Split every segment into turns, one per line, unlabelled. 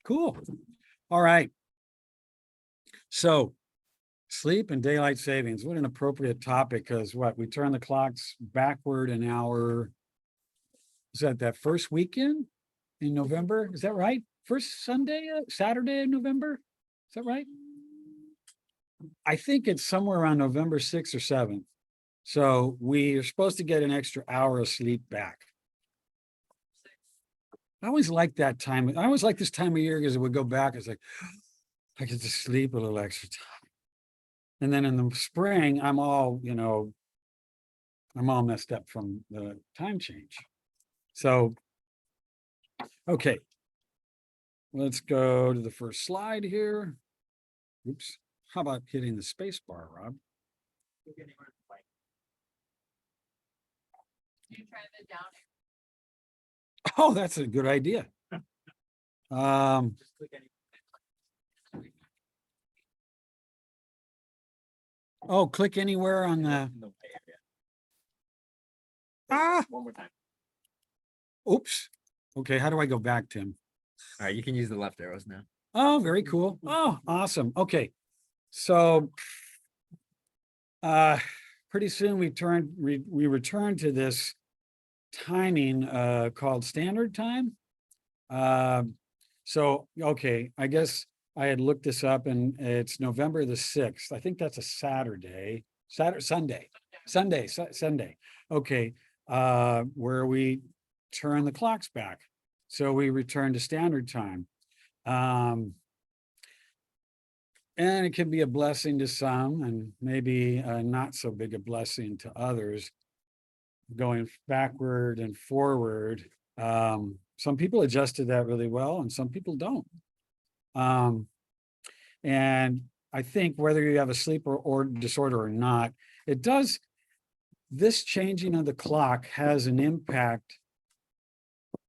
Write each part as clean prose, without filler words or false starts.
Cool. All right. So sleep and daylight savings, what an appropriate topic, because what, we turn the clocks backward an hour. Is that first weekend in November? Is that right? First Sunday, Saturday in November? Is that right? I think it's somewhere around November 6th or 7th. So we are supposed to get an extra hour of sleep back. I always like that time. I always like this time of year because it would go back. It's like, I get to sleep a little extra time. And then in the spring, I'm all messed up from the time change. So, okay, let's go to the first slide here. Oops. How about hitting the space bar, Rob? Oh, that's a good idea. Oh, click anywhere on the.
One more time.
Oops. Okay, how do I go back, Tim?
All right, you can use the left arrows now.
Oh, very cool. Oh, awesome. Okay. So pretty soon we return to this timing called standard time. So okay, I guess I had looked this up and it's November the 6th. I think that's a Sunday. Okay. Where we turn the clocks back. So we return to standard time. And it can be a blessing to some and maybe not so big a blessing to others, going backward and forward. Some people adjusted that really well and some people don't. And I think whether you have a sleep or disorder or not, this changing of the clock has an impact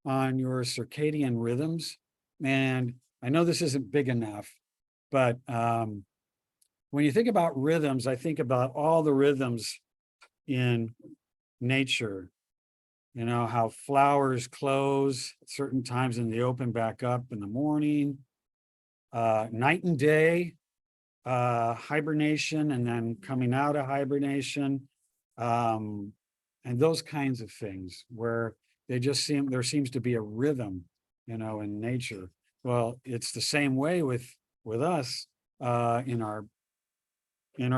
on your circadian rhythms. And I know this isn't big enough, but when you think about rhythms, I think about all the rhythms in nature. You know, how flowers close at certain times and they open back up in the morning, night and day, hibernation, and then coming out of hibernation, and those kinds of things where there seems to be a rhythm, in nature. Well, it's the same way with us in our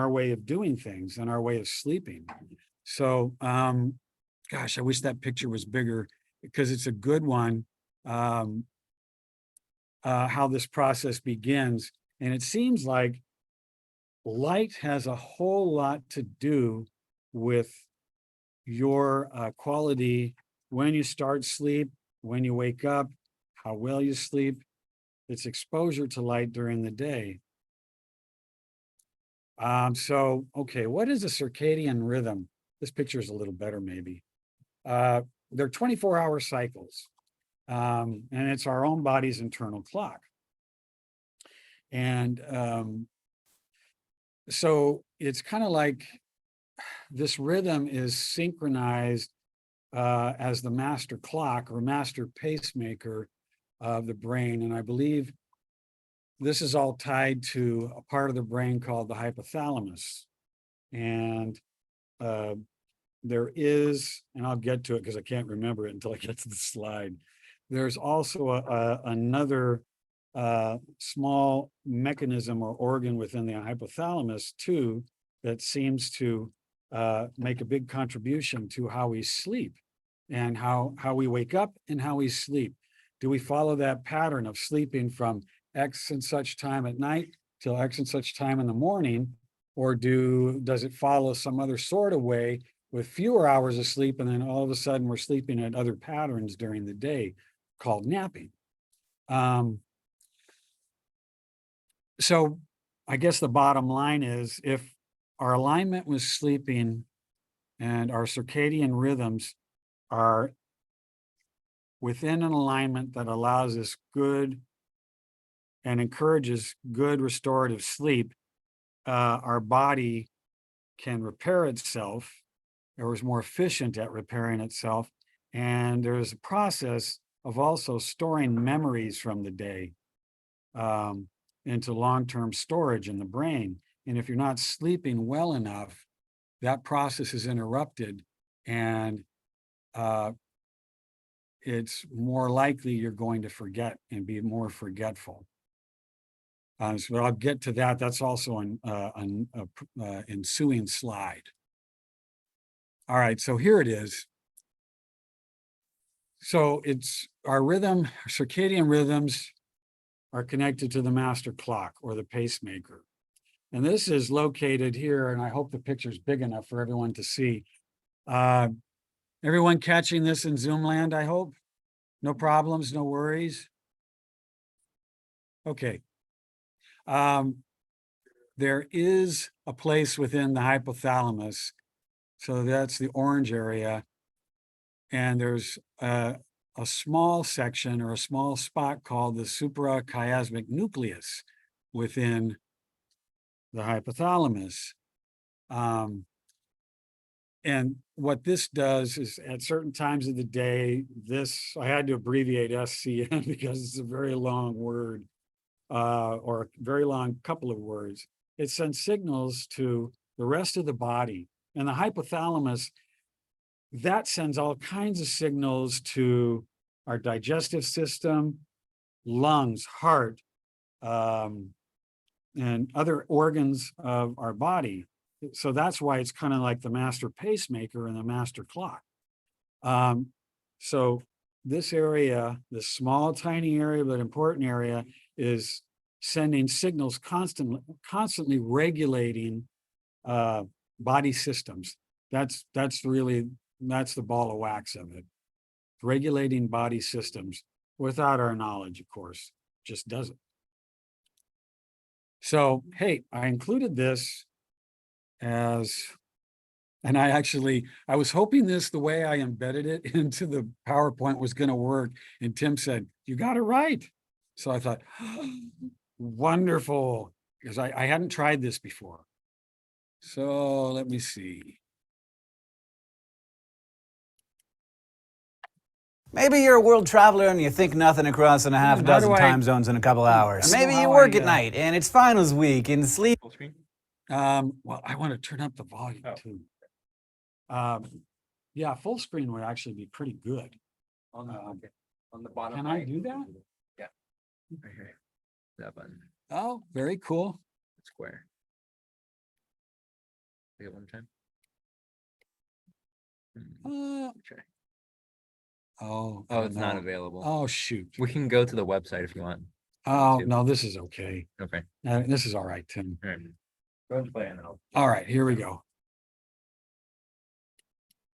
way of doing things and our way of sleeping. So, gosh, I wish that picture was bigger because it's a good one. How this process begins, and it seems like light has a whole lot to do with your quality when you start sleep, when you wake up, how well you sleep. It's exposure to light during the day. So, okay, what is a circadian rhythm? This picture is a little better, maybe. They're 24-hour cycles, and it's our own body's internal clock. And so it's kind of like this rhythm is synchronized as the master clock or master pacemaker of the brain. And I believe this is all tied to a part of the brain called the hypothalamus. And there is, and I'll get to it because I can't remember it until I get to the slide. There's also another small mechanism or organ within the hypothalamus too that seems to make a big contribution to how we sleep and how we wake up and how we sleep. Do we follow that pattern of sleeping from X and such time at night till X and such time in the morning, or does it follow some other sort of way with fewer hours of sleep, and then all of a sudden we're sleeping at other patterns during the day called napping? So I guess the bottom line is, if our alignment with sleeping and our circadian rhythms are within an alignment that allows us good and encourages good restorative sleep, our body can repair itself, or is more efficient at repairing itself. And there's a process of also storing memories from the day. into long-term storage in the brain. And if you're not sleeping well enough, that process is interrupted, and it's more likely you're going to forget and be more forgetful. So I'll get to that. That's also an ensuing slide. All right, so here it is. So it's our rhythm, circadian rhythms are connected to the master clock or the pacemaker. And this is located here, and I hope the picture's big enough for everyone to see. Everyone catching this in Zoom land, I hope? No problems, no worries? Okay. There is a place within the hypothalamus, so that's the orange area, and there's a small section or a small spot called the Supra Chiasmic Nucleus within the hypothalamus. And what this does is at certain times of the day, I had to abbreviate SCN because it's a very long word, or a very long couple of words. It sends signals to the rest of the body. And the hypothalamus, that sends all kinds of signals to our digestive system, lungs, heart, and other organs of our body. So that's why it's kind of like the master pacemaker and the master clock. So this area, this small, tiny area, but important area, is sending signals constantly regulating body systems. That's the ball of wax of it. Regulating body systems without our knowledge, of course, just does it. So, hey, I included this and I was hoping the way I embedded it into the PowerPoint was going to work. And Tim said, you got it right. So I thought, wonderful, because I hadn't tried this before. So let me see.
Maybe you're a world traveler and you think nothing across in a half dozen time zones in a couple hours. Maybe you work at night and it's finals week and sleep.
Full screen?
Well, I want to turn up the volume too. Yeah, full screen would actually be pretty good.
On the bottom.
Can I do that?
Yeah. Right here. That button.
Oh, very cool.
Square. Say it one time. Try.
Oh,
it's not
no.
available.
Oh, shoot.
We can go to the website if you want.
Oh, no, this is okay.
Okay.
This is all right, Tim.
All right. Go ahead and play it now.
All right, here we go.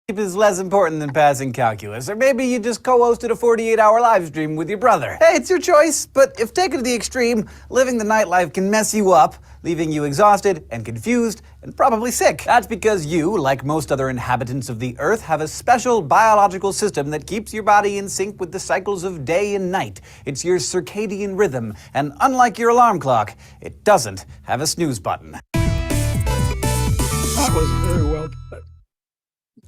Is less important than passing calculus, or maybe you just co-hosted a 48-hour live stream with your brother. Hey, it's your choice, but if taken to the extreme, living the nightlife can mess you up, leaving you exhausted and confused and probably sick. That's because you, like most other inhabitants of the Earth, have a special biological system that keeps your body in sync with the cycles of day and night. It's your circadian rhythm, and unlike your alarm clock, it doesn't have a snooze button.
That was very well put.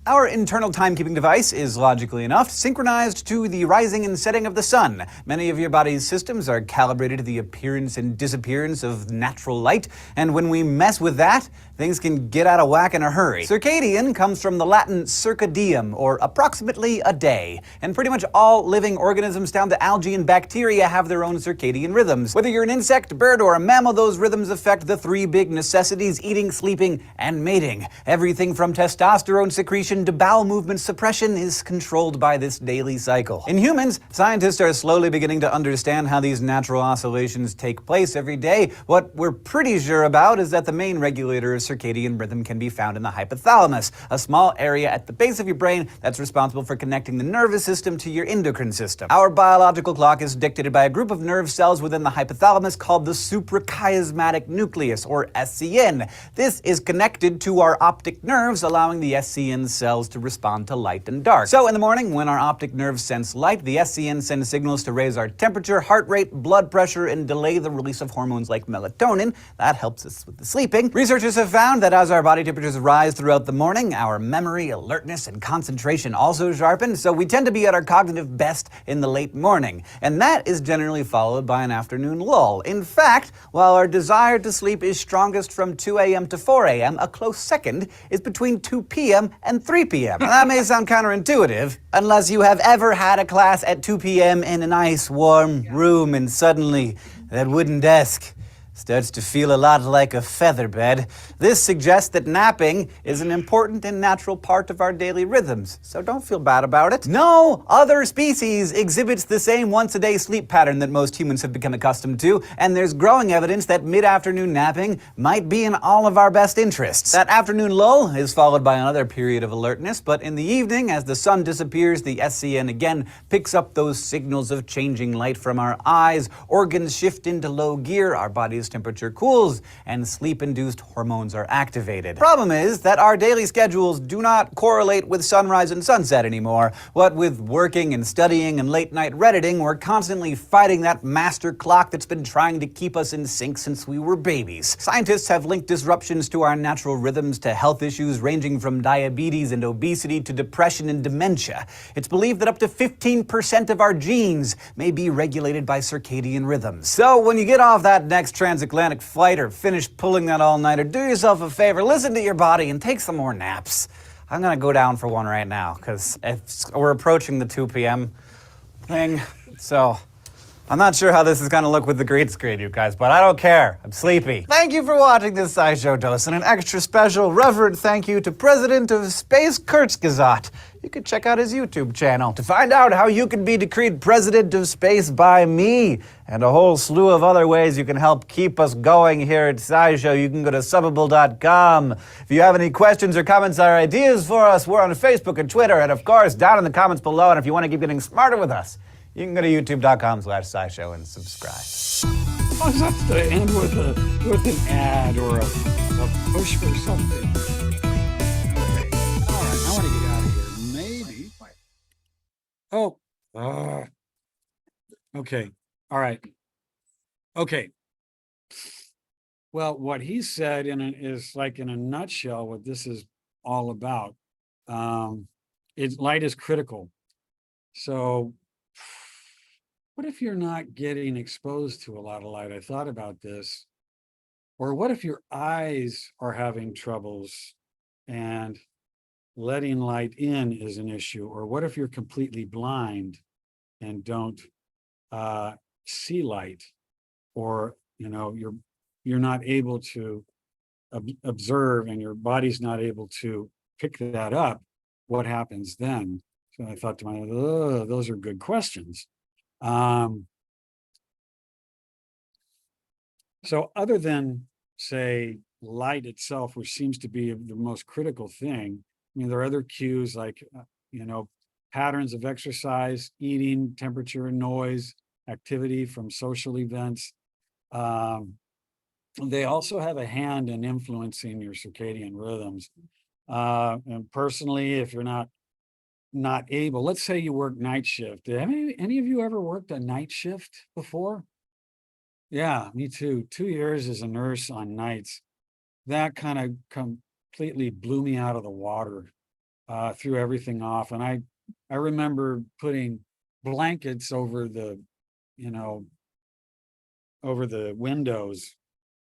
Our internal timekeeping device is, logically enough, synchronized to the rising and setting of the sun. Many of your body's systems are calibrated to the appearance and disappearance of natural light, and when we mess with that, things can get out of whack in a hurry. Circadian comes from the Latin circadium, or approximately a day, and pretty much all living organisms down to algae and bacteria have their own circadian rhythms. Whether you're an insect, bird, or a mammal, those rhythms affect the three big necessities: eating, sleeping, and mating. Everything from testosterone secretion to bowel movement suppression is controlled by this daily cycle. In humans, scientists are slowly beginning to understand how these natural oscillations take place every day. What we're pretty sure about is that the main regulator of circadian rhythm can be found in the hypothalamus, a small area at the base of your brain that's responsible for connecting the nervous system to your endocrine system. Our biological clock is dictated by a group of nerve cells within the hypothalamus called the suprachiasmatic nucleus, or SCN. This is connected to our optic nerves, allowing the SCN cells to respond to light and dark. So in the morning, when our optic nerves sense light, the SCN sends signals to raise our temperature, heart rate, blood pressure, and delay the release of hormones like melatonin. That helps us with the sleeping. Researchers have found that as our body temperatures rise throughout the morning, our memory, alertness, and concentration also sharpen, so we tend to be at our cognitive best in the late morning. And that is generally followed by an afternoon lull. In fact, while our desire to sleep is strongest from 2 a.m. to 4 a.m., a close second is between 2 p.m. and 3 p.m. Now, that may sound counterintuitive, unless you have ever had a class at 2 p.m. in a nice warm room and suddenly that wooden desk starts to feel a lot like a feather bed. This suggests that napping is an important and natural part of our daily rhythms, so don't feel bad about it. No other species exhibits the same once-a-day sleep pattern that most humans have become accustomed to, and there's growing evidence that mid-afternoon napping might be in all of our best interests. That afternoon lull is followed by another period of alertness, but in the evening, as the sun disappears, the SCN again picks up those signals of changing light from our eyes, organs shift into low gear, our body's temperature cools, and sleep-induced hormones are activated. Problem is that our daily schedules do not correlate with sunrise and sunset anymore. What with working and studying and late-night redditing, we're constantly fighting that master clock that's been trying to keep us in sync since we were babies. Scientists have linked disruptions to our natural rhythms to health issues ranging from diabetes and obesity to depression and dementia. It's believed that up to 15% of our genes may be regulated by circadian rhythms. So when you get off that next transatlantic flight or finish pulling that all-nighter, do yourself a favor, listen to your body and take some more naps. I'm gonna go down for one right now because we're approaching the 2 p.m. thing, so I'm not sure how this is gonna look with the green screen, you guys, but I don't care. I'm sleepy. Thank you for watching this SciShow Dose, and an extra special reverent thank you to President of Space Kurzgesagt. You could check out his YouTube channel to find out how you can be decreed President of Space by me, and a whole slew of other ways you can help keep us going here at SciShow. You can go to subbable.com. If you have any questions or comments or ideas for us, we're on Facebook and Twitter, and of course, down in the comments below, and if you want to keep getting smarter with us, you can go to youtube.com/SciShow and subscribe.
Why does that have to end with an ad or a push for something? Okay. All right. I want to get out of here. Maybe. Oh. Okay. All right. Okay. Well, what he said is like in a nutshell what this is all about. Light is critical. So what if you're not getting exposed to a lot of light? I thought about this. Or what if your eyes are having troubles and letting light in is an issue? Or what if you're completely blind and don't see light? Or, you're not able to observe and your body's not able to pick that up. What happens then? So I thought to myself, oh, those are good questions. So other than, say, light itself, which seems to be the most critical thing, I mean, there are other cues like, patterns of exercise, eating, temperature and noise, activity from social events. They also have a hand in influencing your circadian rhythms. And personally, if you're not able, let's say you work night shift. Have any of you ever worked a night shift before? Yeah, me too. 2 years as a nurse on nights. That kind of completely blew me out of the water, threw everything off. And I remember putting blankets over the windows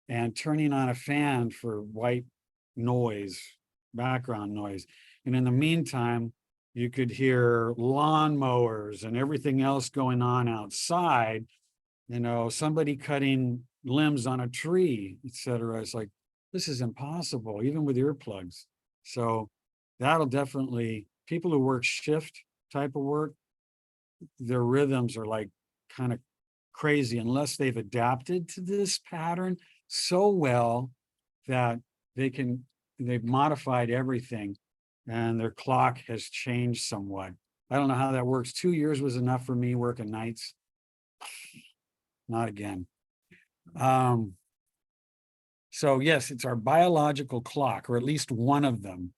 and turning on a fan for white noise, background noise. And in the meantime, you could hear lawnmowers and everything else going on outside, somebody cutting limbs on a tree, etc. It's like, this is impossible, even with earplugs. So that'll definitely, people who work shift type of work, their rhythms are like kind of crazy unless they've adapted to this pattern so well that they've modified everything and their clock has changed somewhat. I don't know how that works. 2 years was enough for me working nights. Not again. So yes, it's our biological clock, or at least one of them.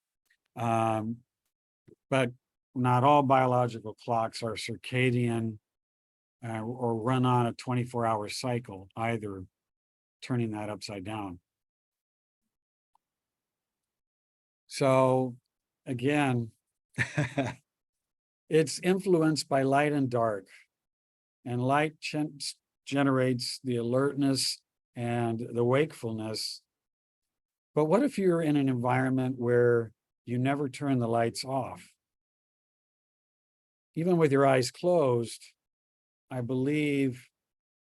but not all biological clocks are circadian or run on a 24-hour cycle either, turning that upside down. So again, it's influenced by light and dark, and light generates the alertness and the wakefulness. But what if you're in an environment where you never turn the lights off? Even with your eyes closed, I believe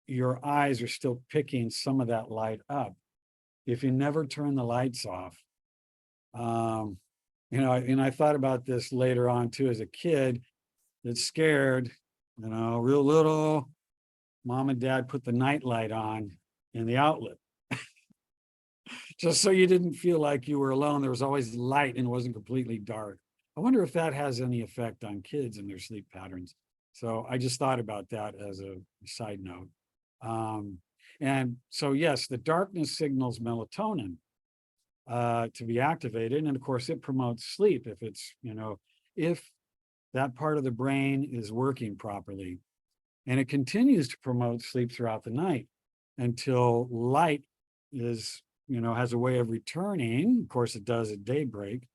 your eyes are still picking some of that light up. If you never turn the lights off, and I thought about this later on too, as a kid that's scared, real little, mom and dad put the night light on in the outlet. Just so you didn't feel like you were alone. There was always light and it wasn't completely dark. I wonder if that has any effect on kids and their sleep patterns. So I just thought about that as a side note. And so, yes, the darkness signals melatonin to be activated. And of course, it promotes sleep if it's, if that part of the brain is working properly. And it continues to promote sleep throughout the night until light is, has a way of returning. Of course, it does at daybreak.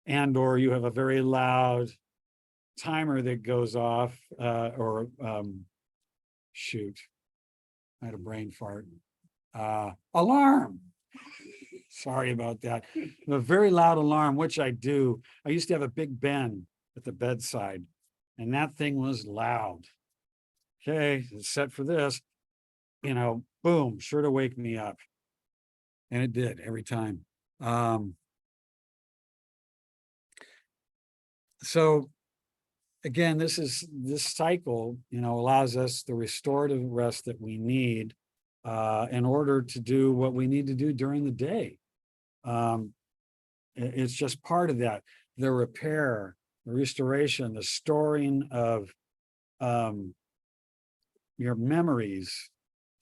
And or you have a very loud timer that goes off, shoot, I had a brain fart. Alarm. Sorry about that. A very loud alarm, which I do. I used to have a Big Ben at the bedside, and that thing was loud. Okay, it's set for this, boom, sure to wake me up. And it did every time. So again, this cycle, allows us the restorative rest that we need in order to do what we need to do during the day. It's just part of that. The repair, the restoration, the storing of your memories,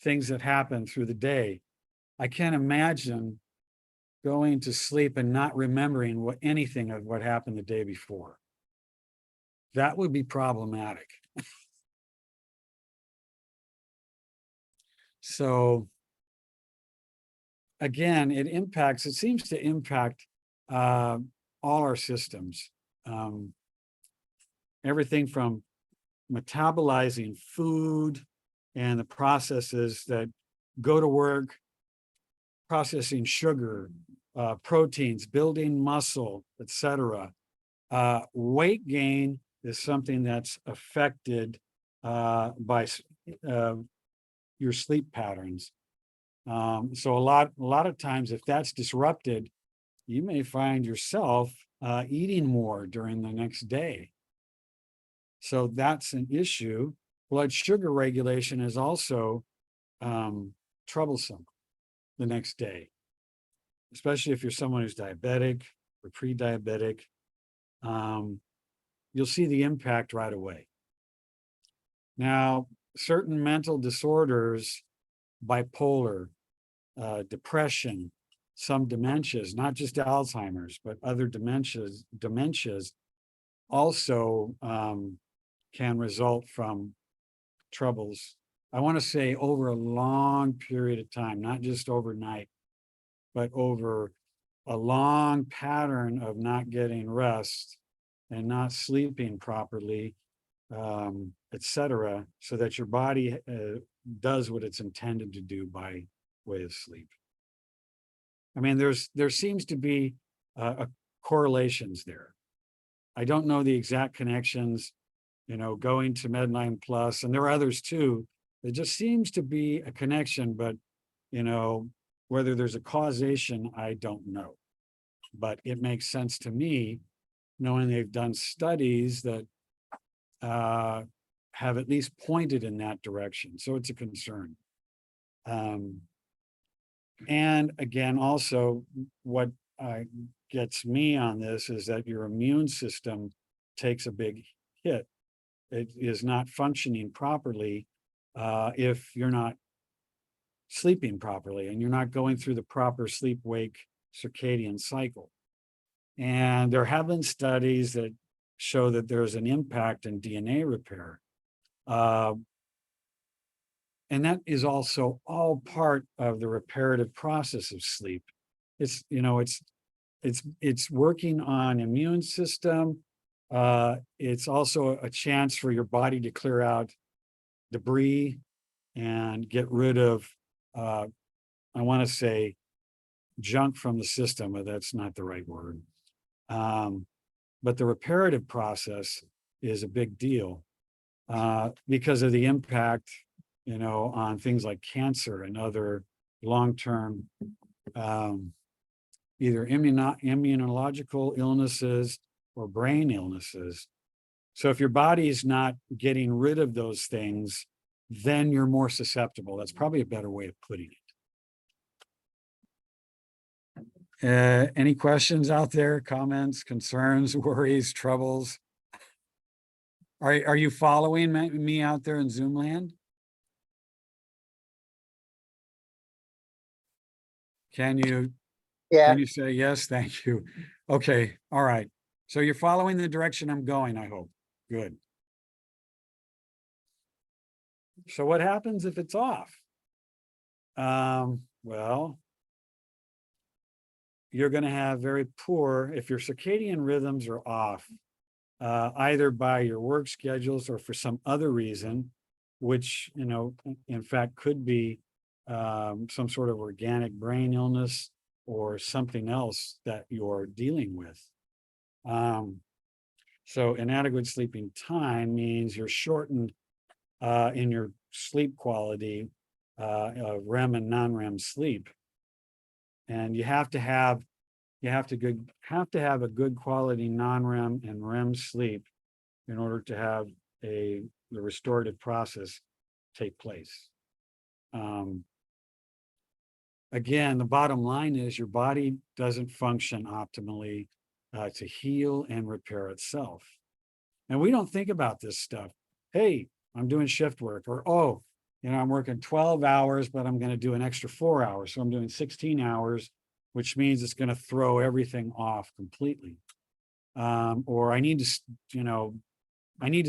things that happen through the day. I can't imagine going to sleep and not remembering anything of what happened the day before. That would be problematic. So again, it seems to impact all our systems. Everything from metabolizing food and the processes that go to work, processing sugar, proteins, building muscle, etc. Weight gain is something that's affected by your sleep patterns. So a lot of times, if that's disrupted, you may find yourself eating more during the next day. So that's an issue. Blood sugar regulation is also troublesome the next day, especially if you're someone who's diabetic or pre-diabetic. You'll see the impact right away. Now, certain mental disorders, bipolar, depression, some dementias, not just Alzheimer's, but other dementias also can result from troubles. I want to say over a long period of time, not just overnight, but over a long pattern of not getting rest and not sleeping properly, etc., so that your body does what it's intended to do by way of sleep. I mean, there seems to be correlations there. I don't know the exact connections, going to Medline Plus, and there are others too. There just seems to be a connection, but, whether there's a causation, I don't know. But it makes sense to me, knowing they've done studies that have at least pointed in that direction. So it's a concern. And again, also what gets me on this is that your immune system takes a big hit. It is not functioning properly if you're not sleeping properly and you're not going through the proper sleep-wake circadian cycle. And there have been studies that show that there's an impact in DNA repair. And that is also all part of the reparative process of sleep. It's, it's working on immune system. It's also a chance for your body to clear out debris and get rid of, I want to say, junk from the system, but that's not the right word. But the reparative process is a big deal because of the impact, on things like cancer and other long-term either immunological illnesses or brain illnesses. So if your body is not getting rid of those things, then you're more susceptible. That's probably a better way of putting it. Any questions out there? Comments, concerns, worries, troubles? Are you following me out there in Zoom land? Can you say yes? Thank you. Okay. All right. So you're following the direction I'm going, I hope. Good. So what happens if it's off? Well, you're going to have very poor, if your circadian rhythms are off, either by your work schedules or for some other reason, which, in fact, could be some sort of organic brain illness or something else that you're dealing with. So inadequate sleeping time means you're shortened in your sleep quality, REM and non-REM sleep. And you have to have a good quality non-REM and REM sleep in order to have the restorative process take place. Again, the bottom line is your body doesn't function optimally to heal and repair itself. And we don't think about this stuff. Hey, I'm doing shift work, or, I'm working 12 hours, but I'm going to do an extra 4 hours. So I'm doing 16 hours, which means it's going to throw everything off completely. Or I need to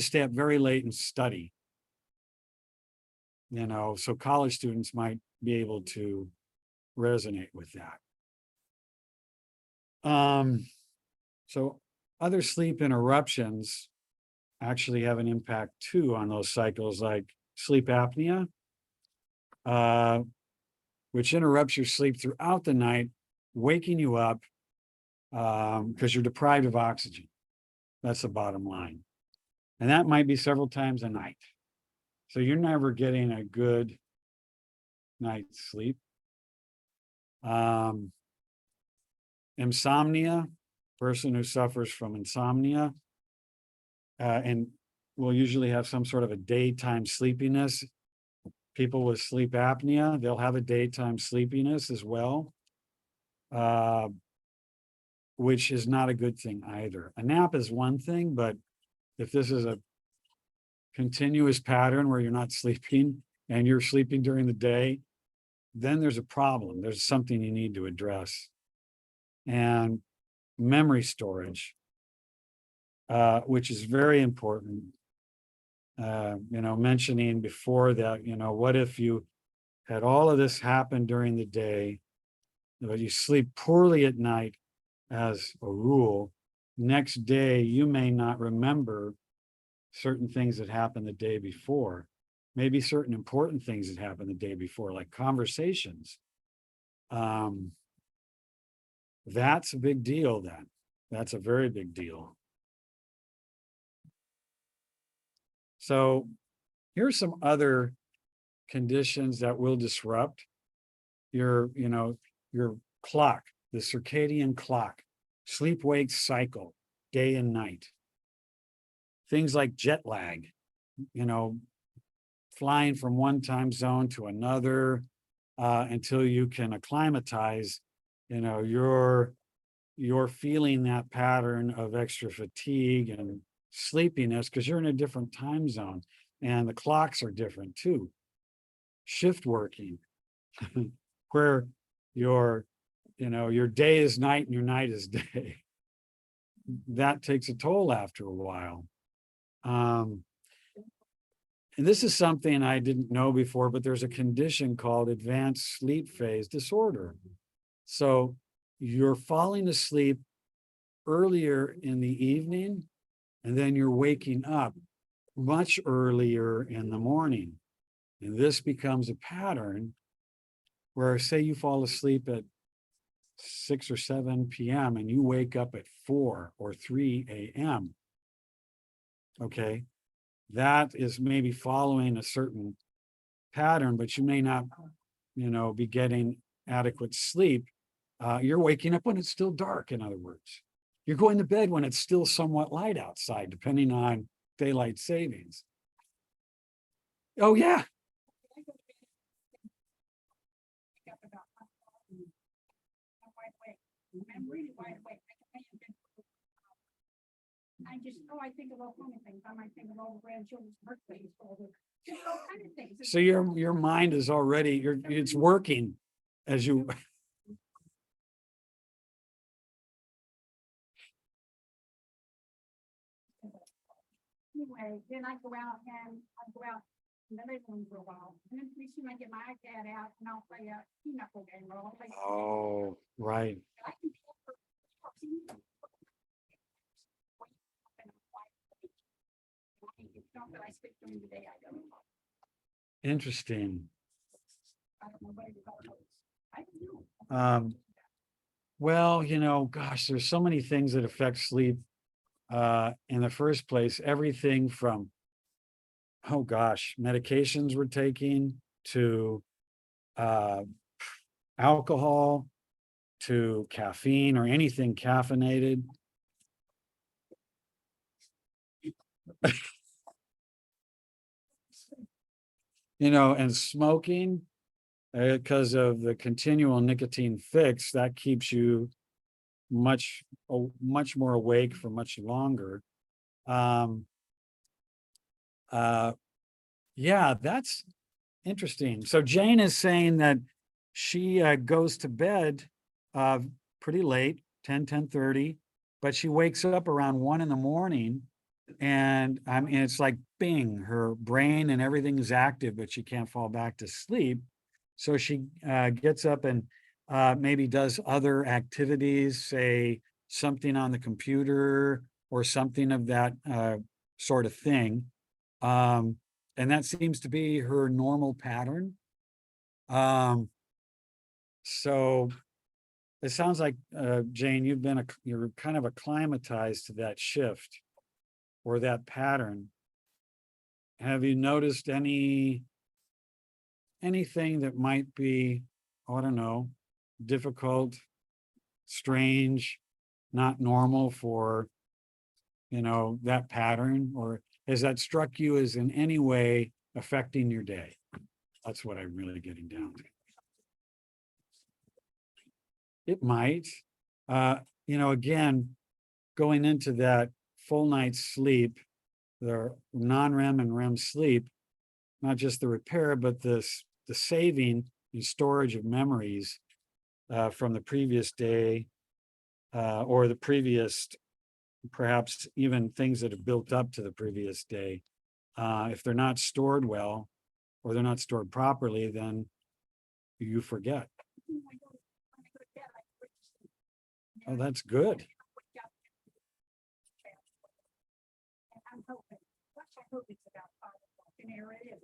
stay up very late and study. So college students might be able to resonate with that. So other sleep interruptions actually have an impact too on those cycles, like sleep apnea, which interrupts your sleep throughout the night, waking you up because you're deprived of oxygen. That's the bottom line. And that might be several times a night. So you're never getting a good night's sleep. Insomnia, person who suffers from insomnia, and will usually have some sort of a daytime sleepiness. People with sleep apnea, they'll have a daytime sleepiness as well, which is not a good thing either. A nap is one thing, but if this is a continuous pattern where you're not sleeping and you're sleeping during the day, then there's a problem. There's something you need to address. And memory storage, which is very important. Mentioning before that, what if you had all of this happen during the day, but you sleep poorly at night as a rule, next day you may not remember certain things that happened the day before, maybe certain important things that happened the day before, like conversations. That's a big deal then. That's a very big deal. So here's some other conditions that will disrupt your clock, the circadian clock, sleep-wake cycle, day and night. Things like jet lag, flying from one time zone to another until you can acclimatize, you're feeling that pattern of extra fatigue and sleepiness because you're in a different time zone and the clocks are different too. Shift working, where your day is night and your night is day. that takes a toll after a while. And this is something I didn't know before, but there's a condition called advanced sleep phase disorder. So you're falling asleep earlier in the evening, and then you're waking up much earlier in the morning. And this becomes a pattern where, say, you fall asleep at 6 or 7 p.m. and you wake up at 4 or 3 a.m. Okay. That is maybe following a certain pattern, but you may not, be getting adequate sleep. You're waking up when it's still dark, in other words. You're going to bed when it's still somewhat light outside, depending on daylight savings. Oh, yeah.
I'm really wide awake. I think of all kind of things. I might think of all the grandchildren's birthdays, all kind of things.
So your mind is already, it's working as you.
Anyway, then I go out in the living room for a while, and then pretty soon I get my iPad out and I'll play a pinochle game or I'll play.
Oh, right.
I can be up for- It's not that I sleep during the day, I don't.
Interesting.
I don't know what it is. I don't know.
Well, gosh, there's so many things that affect sleep. In the first place, everything from, oh gosh, medications we're taking to alcohol to caffeine or anything caffeinated. And smoking, because of the continual nicotine fix, that keeps you much more awake for much longer. Yeah, that's interesting. So Jane is saying that she goes to bed pretty late, 10:30, but she wakes up around 1 a.m. And it's like bing, her brain and everything is active, but she can't fall back to sleep. So she gets up and maybe does other activities, say something on the computer or something of that sort of thing. And that seems to be her normal pattern. So it sounds like, Jane, you're kind of acclimatized to that shift or that pattern. Have you noticed anything that might be, I don't know, difficult, strange, not normal for, that pattern? Or has that struck you as in any way affecting your day? That's what I'm really getting down to. It might. Again, going into that full night's sleep, the non-REM and REM sleep, not just the repair, but the saving and storage of memories from the previous day or the previous, perhaps even things that have built up to the previous day. If they're not stored well or they're not stored properly, then you forget. Oh, that's good.
I'm hoping. I hope it's about 5 o'clock. And there it is.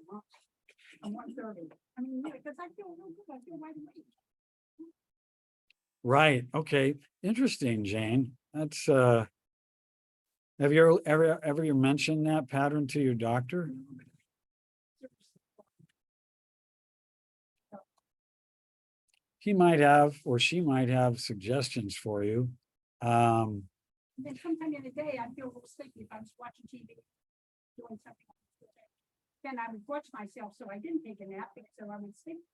I'm 1:30. I mean, because I feel real good. I feel wide awake.
Right. Okay. Interesting, Jane. That's have you ever mentioned that pattern to your doctor? He might have, or she might have suggestions for you.
And then sometime in the day, I feel a little sleepy if I'm just watching TV, doing something. Then I would watch myself, so I didn't take a nap, so I would sleep.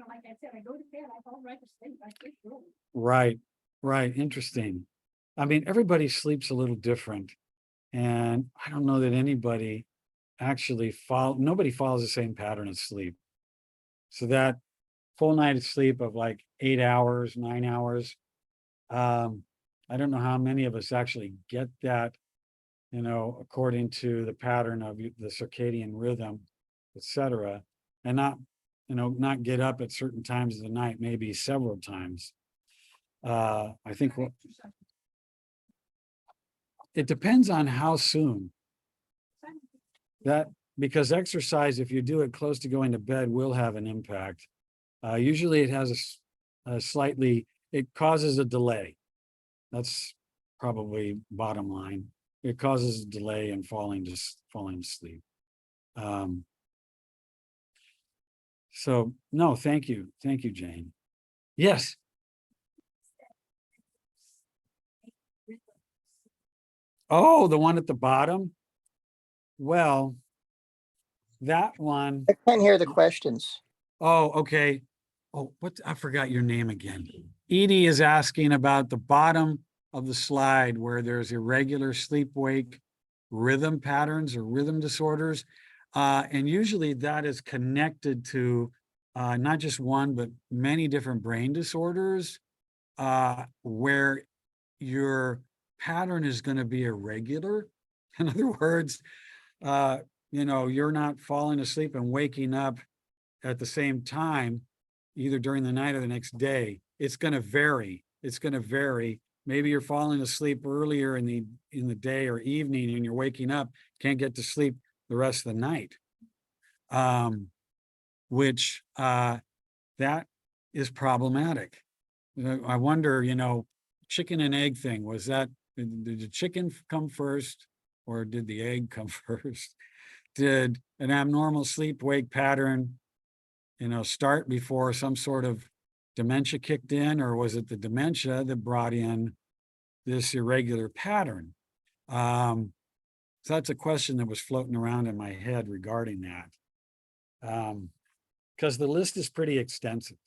Like I said, I go to bed, I fall right to sleep. I sleep early.
Right. Interesting. I mean, everybody sleeps a little different. And I don't know that anybody actually nobody follows the same pattern of sleep. So that full night of sleep of like 8 hours, 9 hours, I don't know how many of us actually get that, according to the pattern of the circadian rhythm, et cetera, and not get up at certain times of the night, maybe several times. I think it depends on how soon. Because exercise, if you do it close to going to bed, will have an impact. Usually it has it causes a delay. That's probably bottom line. It causes a delay in falling asleep. So no, thank you. Thank you, Jane. Yes. Oh, the one at the bottom? Well, that one,
I can't hear the questions.
oh, okay. Oh, I forgot your name again. Edie is asking about the bottom of the slide where there's irregular sleep-wake rhythm patterns or rhythm disorders. And usually that is connected to not just one, but many different brain disorders where your pattern is going to be irregular. In other words, you're not falling asleep and waking up at the same time, either during the night or the next day. It's going to vary. Maybe you're falling asleep earlier in the day or evening and you're waking up, can't get to sleep the rest of the night. Which that is problematic. I wonder, chicken and egg thing, did the chicken come first or did the egg come first? Did an abnormal sleep-wake pattern, start before some sort of dementia kicked in, or was it the dementia that brought in this irregular pattern? So that's a question that was floating around in my head regarding that. Because the list is pretty extensive,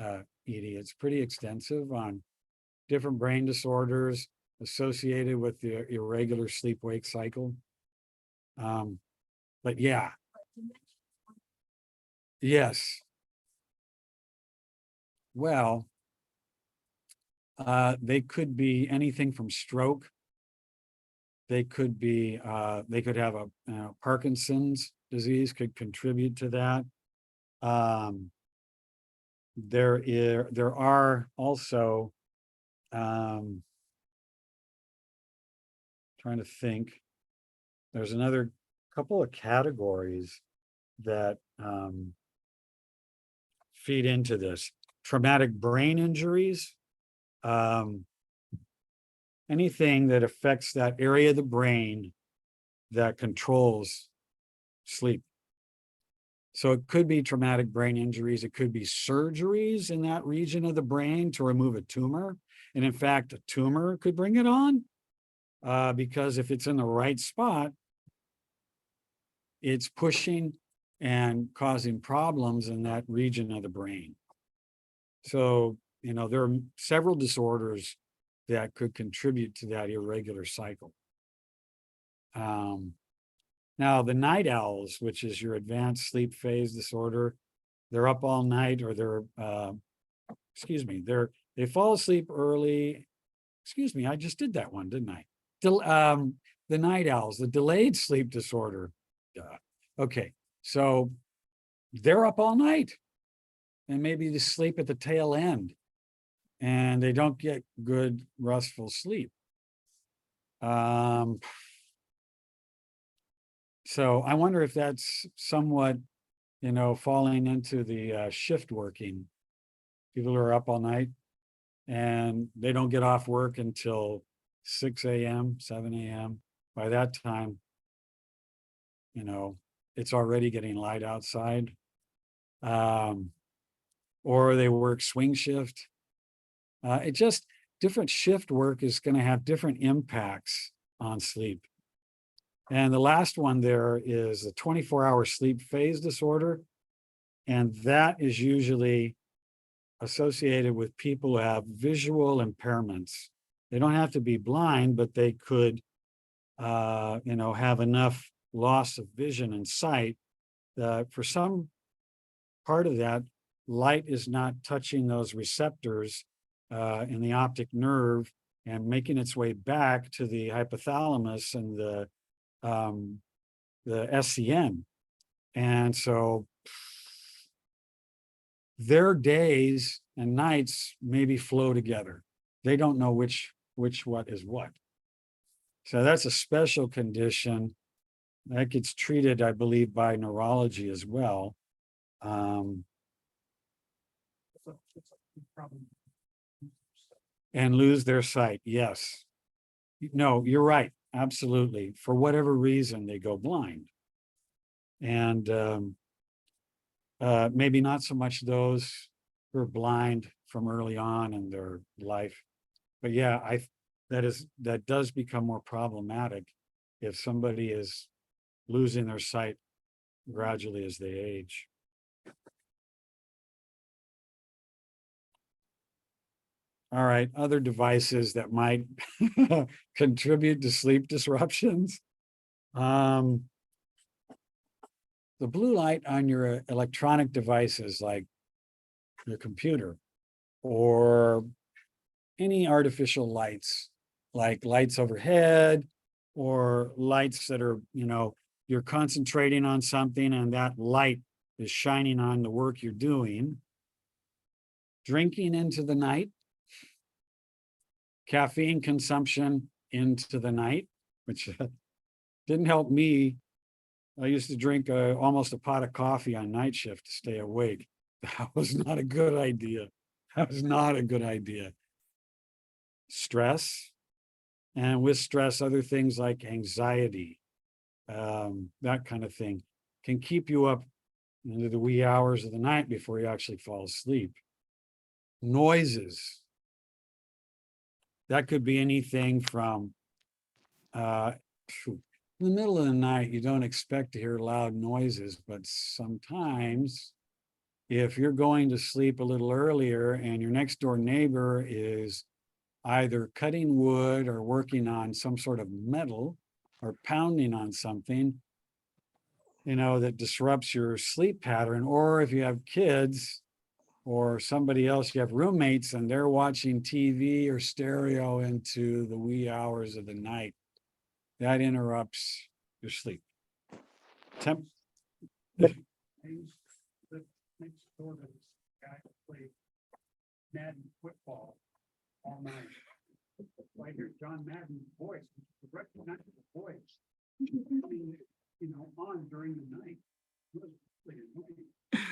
Edie. It's pretty extensive on different brain disorders associated with the irregular sleep-wake cycle. But yeah. Yes. Well, they could be anything from stroke. They could have a Parkinson's disease could contribute to that. There are also, trying to think, there's another couple of categories that feed into this. Traumatic brain injuries, anything that affects that area of the brain that controls sleep. So it could be traumatic brain injuries. It could be surgeries in that region of the brain to remove a tumor. And in fact, a tumor could bring it on because if it's in the right spot, it's pushing and causing problems in that region of the brain. So, there are several disorders that could contribute to that irregular cycle. Now, the night owls, which is your advanced sleep phase disorder, they're up all night, or they fall asleep early. I just did that one, didn't I? The night owls, the delayed sleep disorder. Okay, so they're up all night and maybe they sleep at the tail end and they don't get good restful sleep. So I wonder if that's somewhat, falling into the shift working. People who are up all night and they don't get off work until 6 a.m., 7 a.m. By that time, it's already getting light outside. Or they work swing shift. Different shift work is going to have different impacts on sleep. And the last one there is a 24-hour sleep phase disorder. And that is usually associated with people who have visual impairments. They don't have to be blind, but they could, have enough loss of vision and sight that for some part of that, light is not touching those receptors in the optic nerve and making its way back to the hypothalamus and the SCN. And so their days and nights maybe flow together. They don't know which what is what. So that's a special condition that gets treated, I believe, by neurology as well. And lose their sight. Yes. No, you're right. Absolutely. For whatever reason, they go blind. And maybe not so much those who are blind from early on in their life. But yeah, that does become more problematic if somebody is losing their sight gradually as they age. All right, other devices that might contribute to sleep disruptions. The blue light on your electronic devices like your computer or any artificial lights, like lights overhead or lights that are, you're concentrating on something and that light is shining on the work you're doing. Drinking into the night, caffeine consumption into the night, which didn't help me. I used to drink almost a pot of coffee on night shift to stay awake. That was not a good idea. That was not a good idea. Stress, and with stress, other things like anxiety, that kind of thing can keep you up into the wee hours of the night before you actually fall asleep. Noises. That could be anything from in the middle of the night, you don't expect to hear loud noises, but sometimes if you're going to sleep a little earlier and your next door neighbor is either cutting wood or working on some sort of metal or pounding on something, that disrupts your sleep pattern, or if you have kids or somebody else, you have roommates and they're watching TV or stereo into the wee hours of the night, that interrupts your sleep.
Next door to this guy who played Madden football all night. I hear John Madden's voice, the recognizable voice, coming, on during the night. It was really annoying.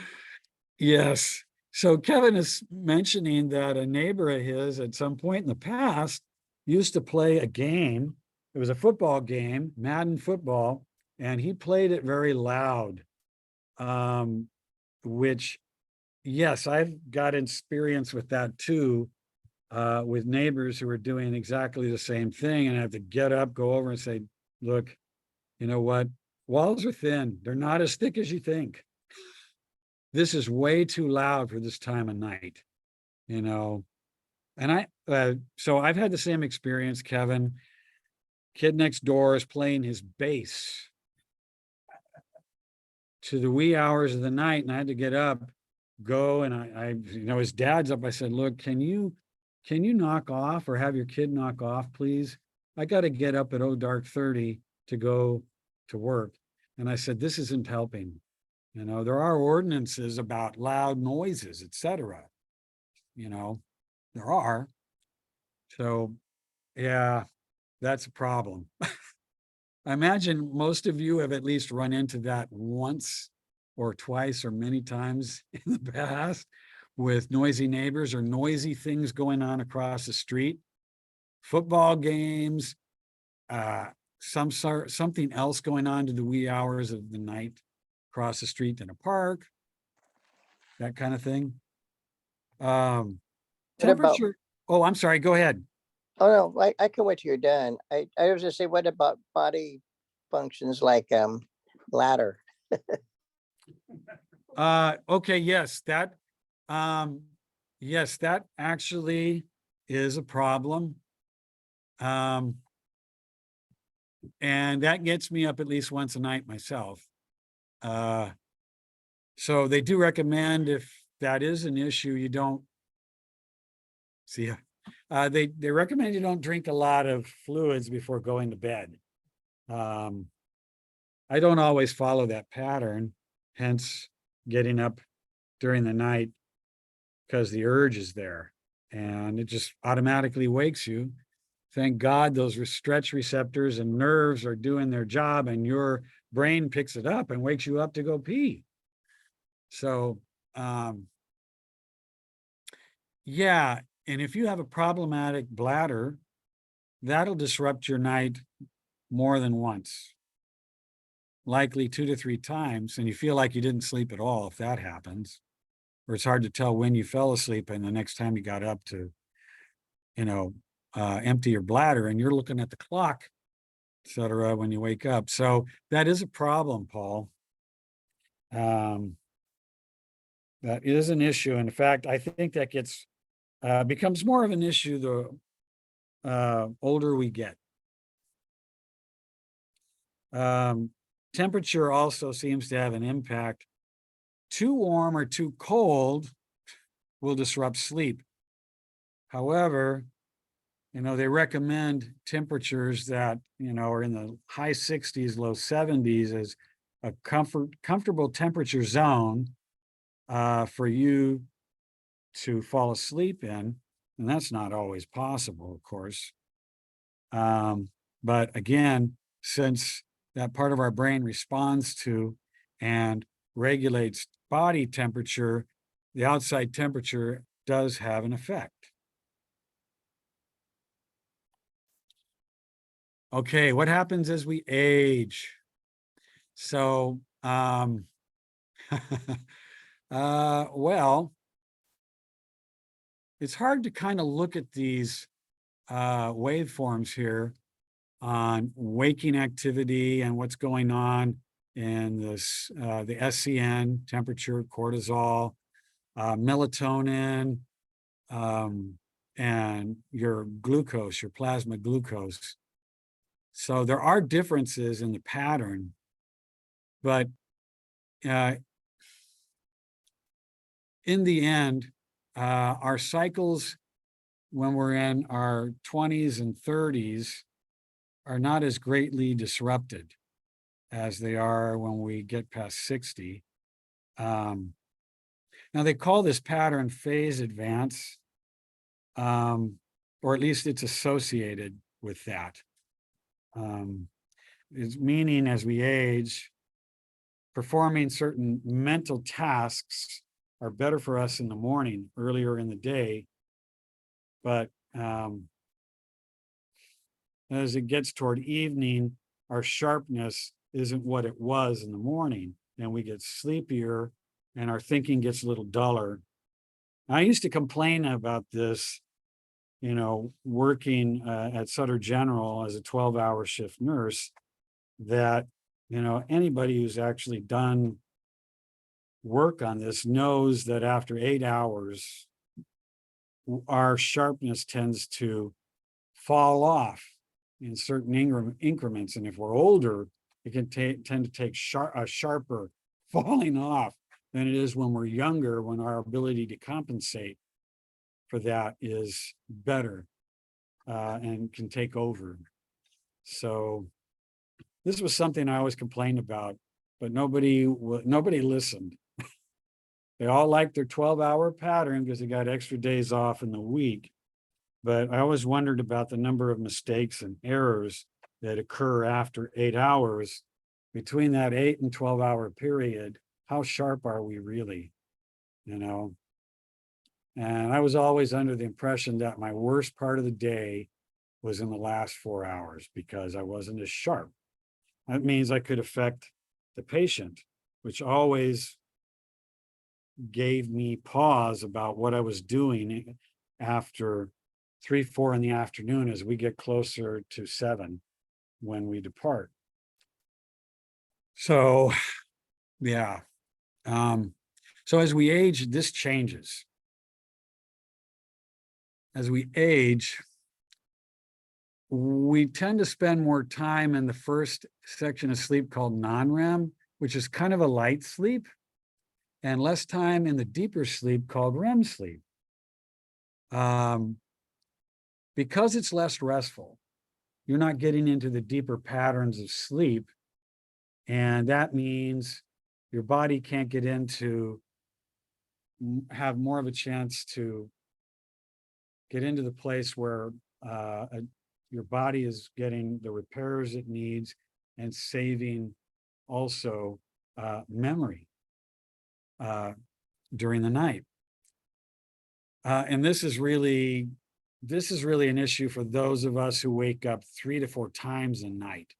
Yes. So Kevin is mentioning that a neighbor of his at some point in the past used to play a game. It was a football game, Madden football, and he played it very loud. Which, yes, I've got experience with that too, with neighbors who are doing exactly the same thing, and I have to get up, go over and say, look, you know what? Walls are thin. They're not as thick as you think. This is way too loud for this time of night, and so I've had the same experience, Kevin. Kid next door is playing his bass to the wee hours of the night, and I had to get up, go, and I his dad's up. I said, look, can you knock off or have your kid knock off, please? I got to get up at dark 30 to go to work. And I said, this isn't helping. There are ordinances about loud noises, etc. There are. So, yeah, that's a problem. I imagine most of you have at least run into that once or twice or many times in the past with noisy neighbors or noisy things going on across the street, football games, something else going on to the wee hours of the night across the street in a park, that kind of thing. Temperature. Oh, I'm sorry. Go ahead.
Oh, no, I can wait till you're done. I was gonna say, what about body functions like bladder?
Okay, yes, that actually is a problem. And that gets me up at least once a night myself. So they do recommend, if that is an issue, you don't see They recommend you don't drink a lot of fluids before going to bed. I don't always follow that pattern, hence getting up during the night because the urge is there and it just automatically wakes you. Thank God those stretch receptors and nerves are doing their job and your brain picks it up and wakes you up to go pee. So, yeah. And if you have a problematic bladder, that'll disrupt your night more than once, likely 2 to 3 times. And you feel like you didn't sleep at all if that happens, or it's hard to tell when you fell asleep and the next time you got up to, empty your bladder and you're looking at the clock, et cetera, when you wake up. So that is a problem, Paul. That is an issue. In fact, I think that becomes more of an issue the older we get. Temperature also seems to have an impact. Too warm or too cold will disrupt sleep. However, they recommend temperatures that, are in the high 60s, low 70s as a comfortable temperature zone for you to fall asleep in. And that's not always possible, of course. But again, since that part of our brain responds to and regulates body temperature, the outside temperature does have an effect. Okay, what happens as we age? So, well, it's hard to kind of look at these waveforms here on waking activity and what's going on in this, the SCN, temperature, cortisol, melatonin, and your glucose, your plasma glucose. So there are differences in the pattern, but in the end, our cycles when we're in our 20s and 30s are not as greatly disrupted as they are when we get past 60. Now they call this pattern phase advance, or at least it's associated with that. It's meaning as we age, performing certain mental tasks are better for us in the morning, earlier in the day. But as it gets toward evening, our sharpness isn't what it was in the morning, and we get sleepier and our thinking gets a little duller. I used to complain about this, working at Sutter General as a 12-hour shift nurse, that, anybody who's actually done work on this knows that after 8 hours, our sharpness tends to fall off in certain increments. And if we're older, it can tend to take a sharper falling off than it is when we're younger, when our ability to compensate for that is better and can take over. So this was something I always complained about, but nobody listened. They all liked their 12-hour pattern because they got extra days off in the week. But I always wondered about the number of mistakes and errors that occur after 8 hours. Between that 8 and 12-hour period, how sharp are we really? And I was always under the impression that my worst part of the day was in the last 4 hours because I wasn't as sharp. That means I could affect the patient, which always gave me pause about what I was doing after 3, 4 in the afternoon as we get closer to 7 when we depart. So, yeah. So as we age, this changes. As we age, we tend to spend more time in the first section of sleep called non-REM, which is kind of a light sleep, and less time in the deeper sleep called REM sleep. because it's less restful, you're not getting into the deeper patterns of sleep. And that means your body can't get into, have more of a chance to get into the place where your body is getting the repairs it needs and saving also memory during the night. And this is really an issue for those of us who wake up 3 to 4 times a night,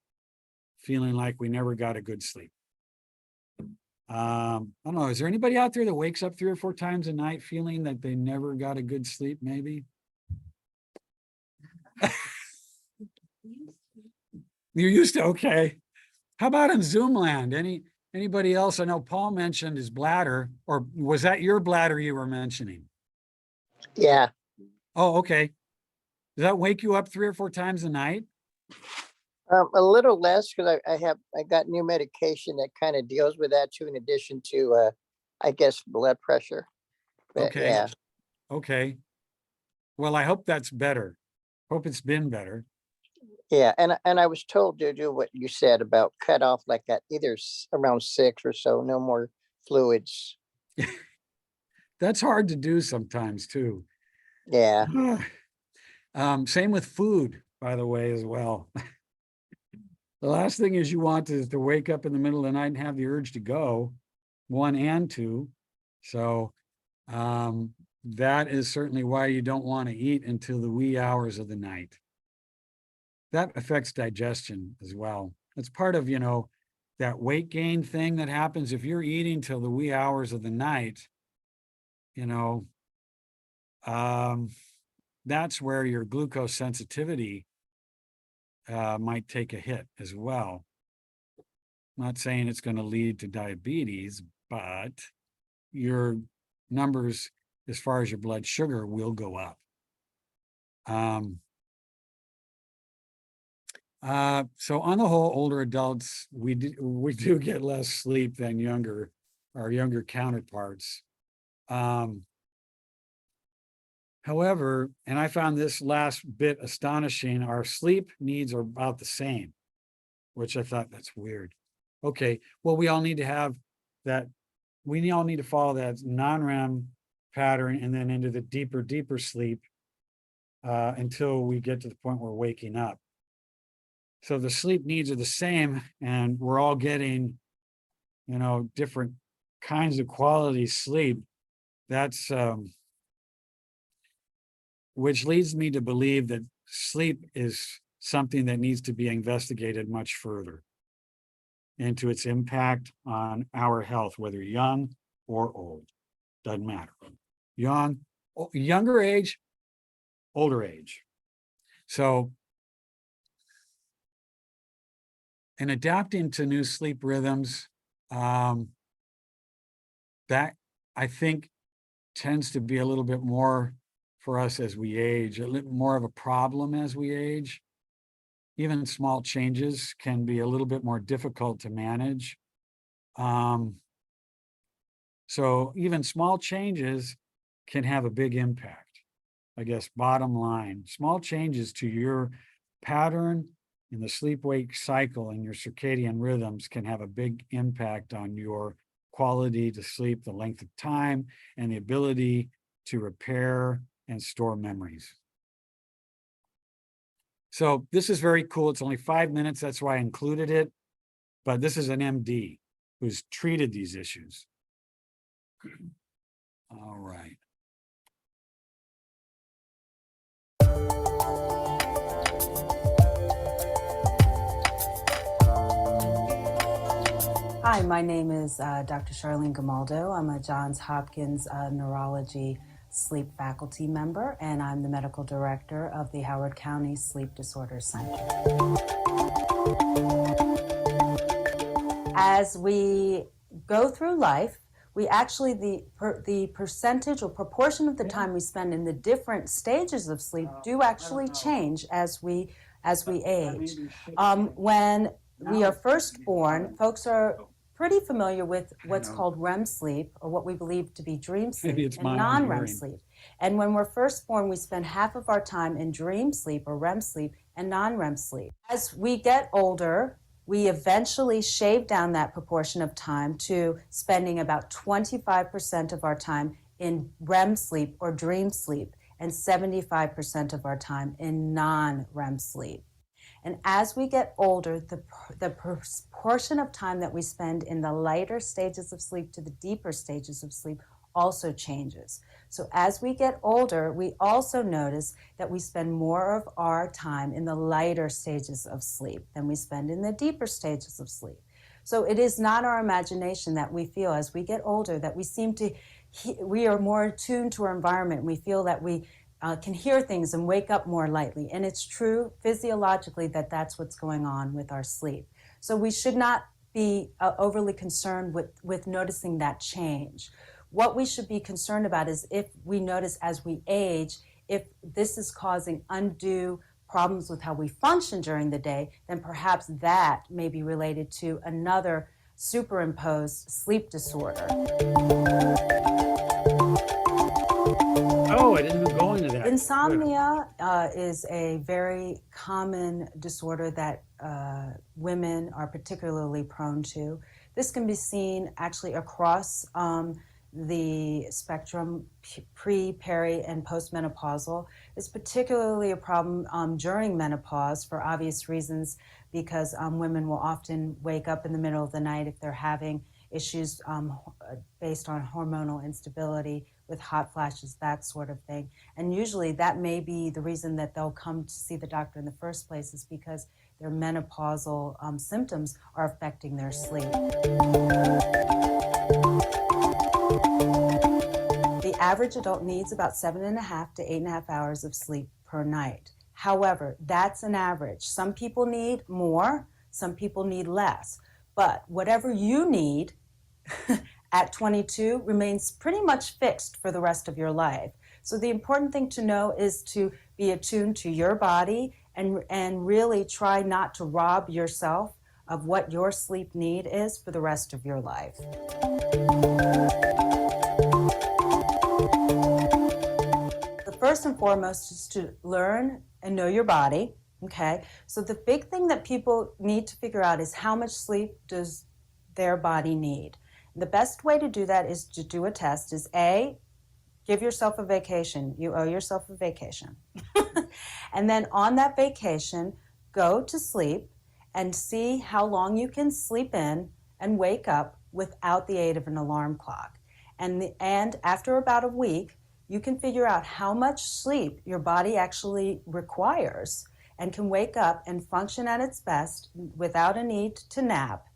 feeling like we never got a good sleep. I don't know, is there anybody out there that wakes up 3 or 4 times a night feeling that they never got a good sleep, maybe? You're used to, okay. How about in Zoom land? Anybody else? I know Paul mentioned his bladder, or was that your bladder you were mentioning?
Yeah.
Oh, okay. Does that wake you up 3 or 4 times a night?
A little less because I got new medication that kind of deals with that too, in addition to I guess blood pressure. But
Okay.
yeah.
Okay. Well, I hope that's better. Hope it's been better.
Yeah, and I was told to do what you said about cut off like at either around 6 or so, no more fluids.
That's hard to do sometimes too.
Yeah.
Same with food, by the way, as well. The last thing is you want is to wake up in the middle of the night and have the urge to go, 1 and 2. So that is certainly why you don't want to eat until the wee hours of the night. That affects digestion as well. It's part of, that weight gain thing that happens if you're eating till the wee hours of the night, that's where your glucose sensitivity might take a hit as well. I'm not saying it's going to lead to diabetes, but your numbers as far as your blood sugar will go up. So on the whole, older adults, we do get less sleep than our younger counterparts. However, and I found this last bit astonishing, our sleep needs are about the same, which I thought that's weird. Okay, well, we all need to have that. We all need to follow that non-REM pattern and then into the deeper sleep until we get to the point where we're waking up. So the sleep needs are the same, and we're all getting, different kinds of quality sleep. That's which leads me to believe that sleep is something that needs to be investigated much further into its impact on our health, whether young or old, doesn't matter. Younger age, older age. So in adapting to new sleep rhythms, that I think tends to be a little bit more for us as we age, a little more of a problem as we age. Even small changes can be a little bit more difficult to manage. So even small changes can have a big impact. I guess bottom line, small changes to your pattern in the sleep-wake cycle and your circadian rhythms can have a big impact on your quality to sleep, the length of time, and the ability to repair and store memories. So this is very cool. It's only 5 minutes. That's why I included it. But this is an MD who's treated these issues. All right.
Hi, my name is Dr. Charlene Gamaldo. I'm a Johns Hopkins Neurology Sleep Faculty member, and I'm the medical director of the Howard County Sleep Disorders Center. As we go through life, we actually, the percentage or proportion of the time we spend in the different stages of sleep do actually change as we age. When we are first born, folks are pretty familiar with what's
know.
called REM sleep, or what we believe to be dream sleep,
Maybe it's
and
my own
non-REM
hearing.
sleep. And when we're first born, we spend half of our time in dream sleep or REM sleep and non-REM sleep. As we get older, we eventually shave down that proportion of time to spending about 25% of our time in REM sleep or dream sleep and 75% of our time in non-REM sleep. And as we get older, the proportion of time that we spend in the lighter stages of sleep to the deeper stages of sleep also changes. So as we get older, we also notice that we spend more of our time in the lighter stages of sleep than we spend in the deeper stages of sleep. So it is not our imagination that we feel as we get older that we are more attuned to our environment. We feel that we can hear things and wake up more lightly. And it's true physiologically that that's what's going on with our sleep. So we should not be overly concerned with noticing that change. What we should be concerned about is if we notice as we age, if this is causing undue problems with how we function during the day, then perhaps that may be related to another superimposed sleep disorder.
Oh, I didn't even go into that. Good.
Insomnia is a very common disorder that women are particularly prone to. This can be seen actually across the spectrum, pre, peri, and postmenopausal. It's particularly a problem during menopause for obvious reasons, because women will often wake up in the middle of the night if they're having issues based on hormonal instability with hot flashes, that sort of thing. And usually that may be the reason that they'll come to see the doctor in the first place, is because their menopausal symptoms are affecting their sleep. The average adult needs about 7.5 to 8.5 hours of sleep per night. However, that's an average. Some people need more, some people need less. But whatever you need at 22 remains pretty much fixed for the rest of your life. So the important thing to know is to be attuned to your body and really try not to rob yourself of what your sleep need is for the rest of your life. The first and foremost is to learn and know your body, okay? So the big thing that people need to figure out is how much sleep does their body need. The best way to do that is to do a test, is A, give yourself a vacation. You owe yourself a vacation. And then on that vacation, go to sleep and see how long you can sleep in and wake up without the aid of an alarm clock. And after about a week, you can figure out how much sleep your body actually requires and can wake up and function at its best without a need to nap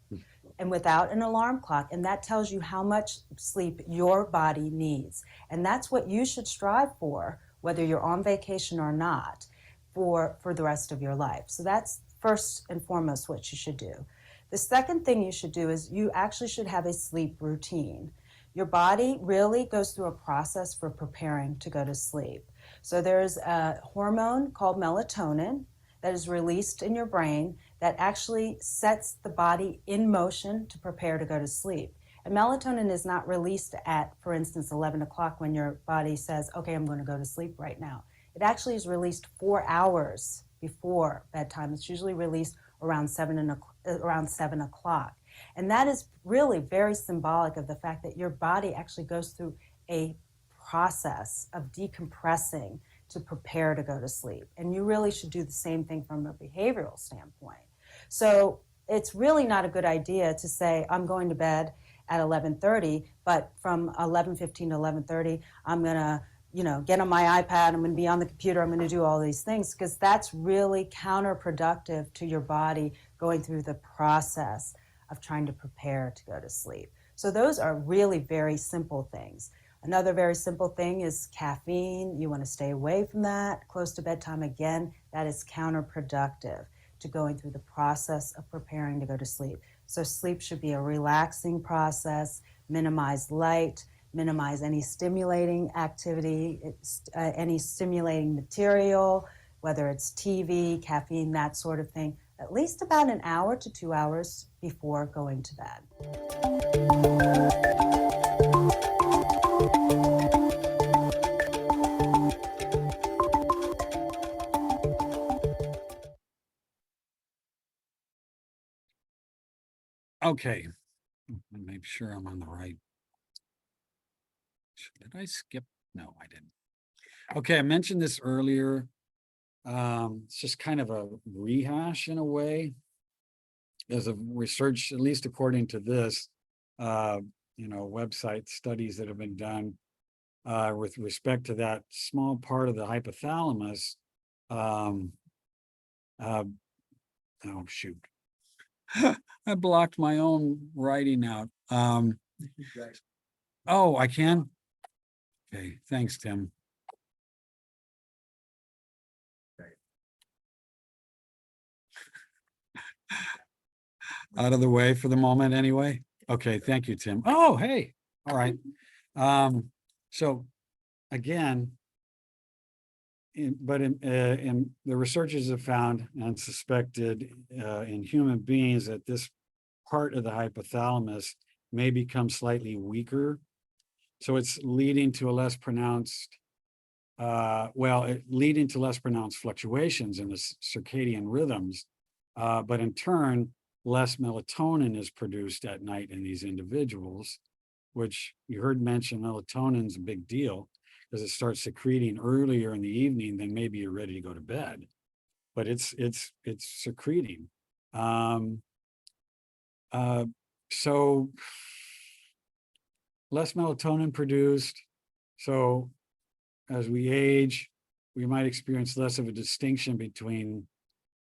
and without an alarm clock. And that tells you how much sleep your body needs. And that's what you should strive for, whether you're on vacation or not, for the rest of your life. So that's first and foremost what you should do. The second thing you should do is you actually should have a sleep routine. Your body really goes through a process for preparing to go to sleep. So there's a hormone called melatonin that is released in your brain that actually sets the body in motion to prepare to go to sleep. And melatonin is not released at, for instance, 11 o'clock when your body says, okay, I'm going to go to sleep right now. It actually is released 4 hours before bedtime. It's usually released around 7 o'clock. And that is really very symbolic of the fact that your body actually goes through a process of decompressing to prepare to go to sleep. And you really should do the same thing from a behavioral standpoint. So it's really not a good idea to say, I'm going to bed at 11:30, but from 11:15 to 11:30, I'm going to get on my iPad, I'm going to be on the computer, I'm going to do all these things, because that's really counterproductive to your body going through the process of trying to prepare to go to sleep. So those are really very simple things. Another very simple thing is caffeine. You want to stay away from that close to bedtime. Again, that is counterproductive to going through the process of preparing to go to sleep. So sleep should be a relaxing process, minimize light, minimize any stimulating activity, any stimulating material, whether it's TV, caffeine, that sort of thing. at least about an hour to 2 hours before going to bed.
Okay, let me make sure I'm on the right. Did I skip? No, I didn't. Okay, I mentioned this earlier. It's just kind of a rehash in a way. There's a research, at least according to this, website studies that have been done with respect to that small part of the hypothalamus. Oh shoot. I blocked my own writing out. Oh, I can? Okay, thanks, Tim. Out of the way for the moment anyway. Okay, thank you, Tim. Oh, hey, all right. So again, in the researchers have found and suspected in human beings that this part of the hypothalamus may become slightly weaker. So it's leading to a less pronounced, leading to less pronounced fluctuations in the circadian rhythms. But in turn, less melatonin is produced at night in these individuals, which you heard mentioned. Melatonin is a big deal because it starts secreting earlier in the evening than maybe you're ready to go to bed, but it's secreting. So less melatonin produced. So as we age, we might experience less of a distinction between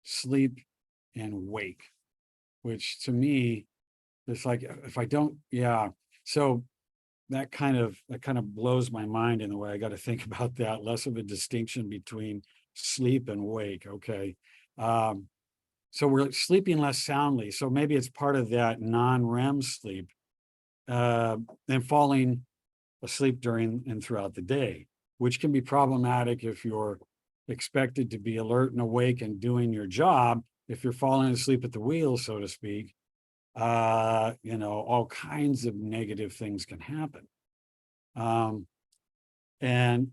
sleep and wake, which to me, it's like if I don't, yeah. So that kind of blows my mind in the way I got to think about that. Less of a distinction between sleep and wake. Okay. So we're sleeping less soundly. So maybe it's part of that non-REM sleep, and falling asleep during and throughout the day, which can be problematic if you're expected to be alert and awake and doing your job. If you're falling asleep at the wheel, so to speak, all kinds of negative things can happen. And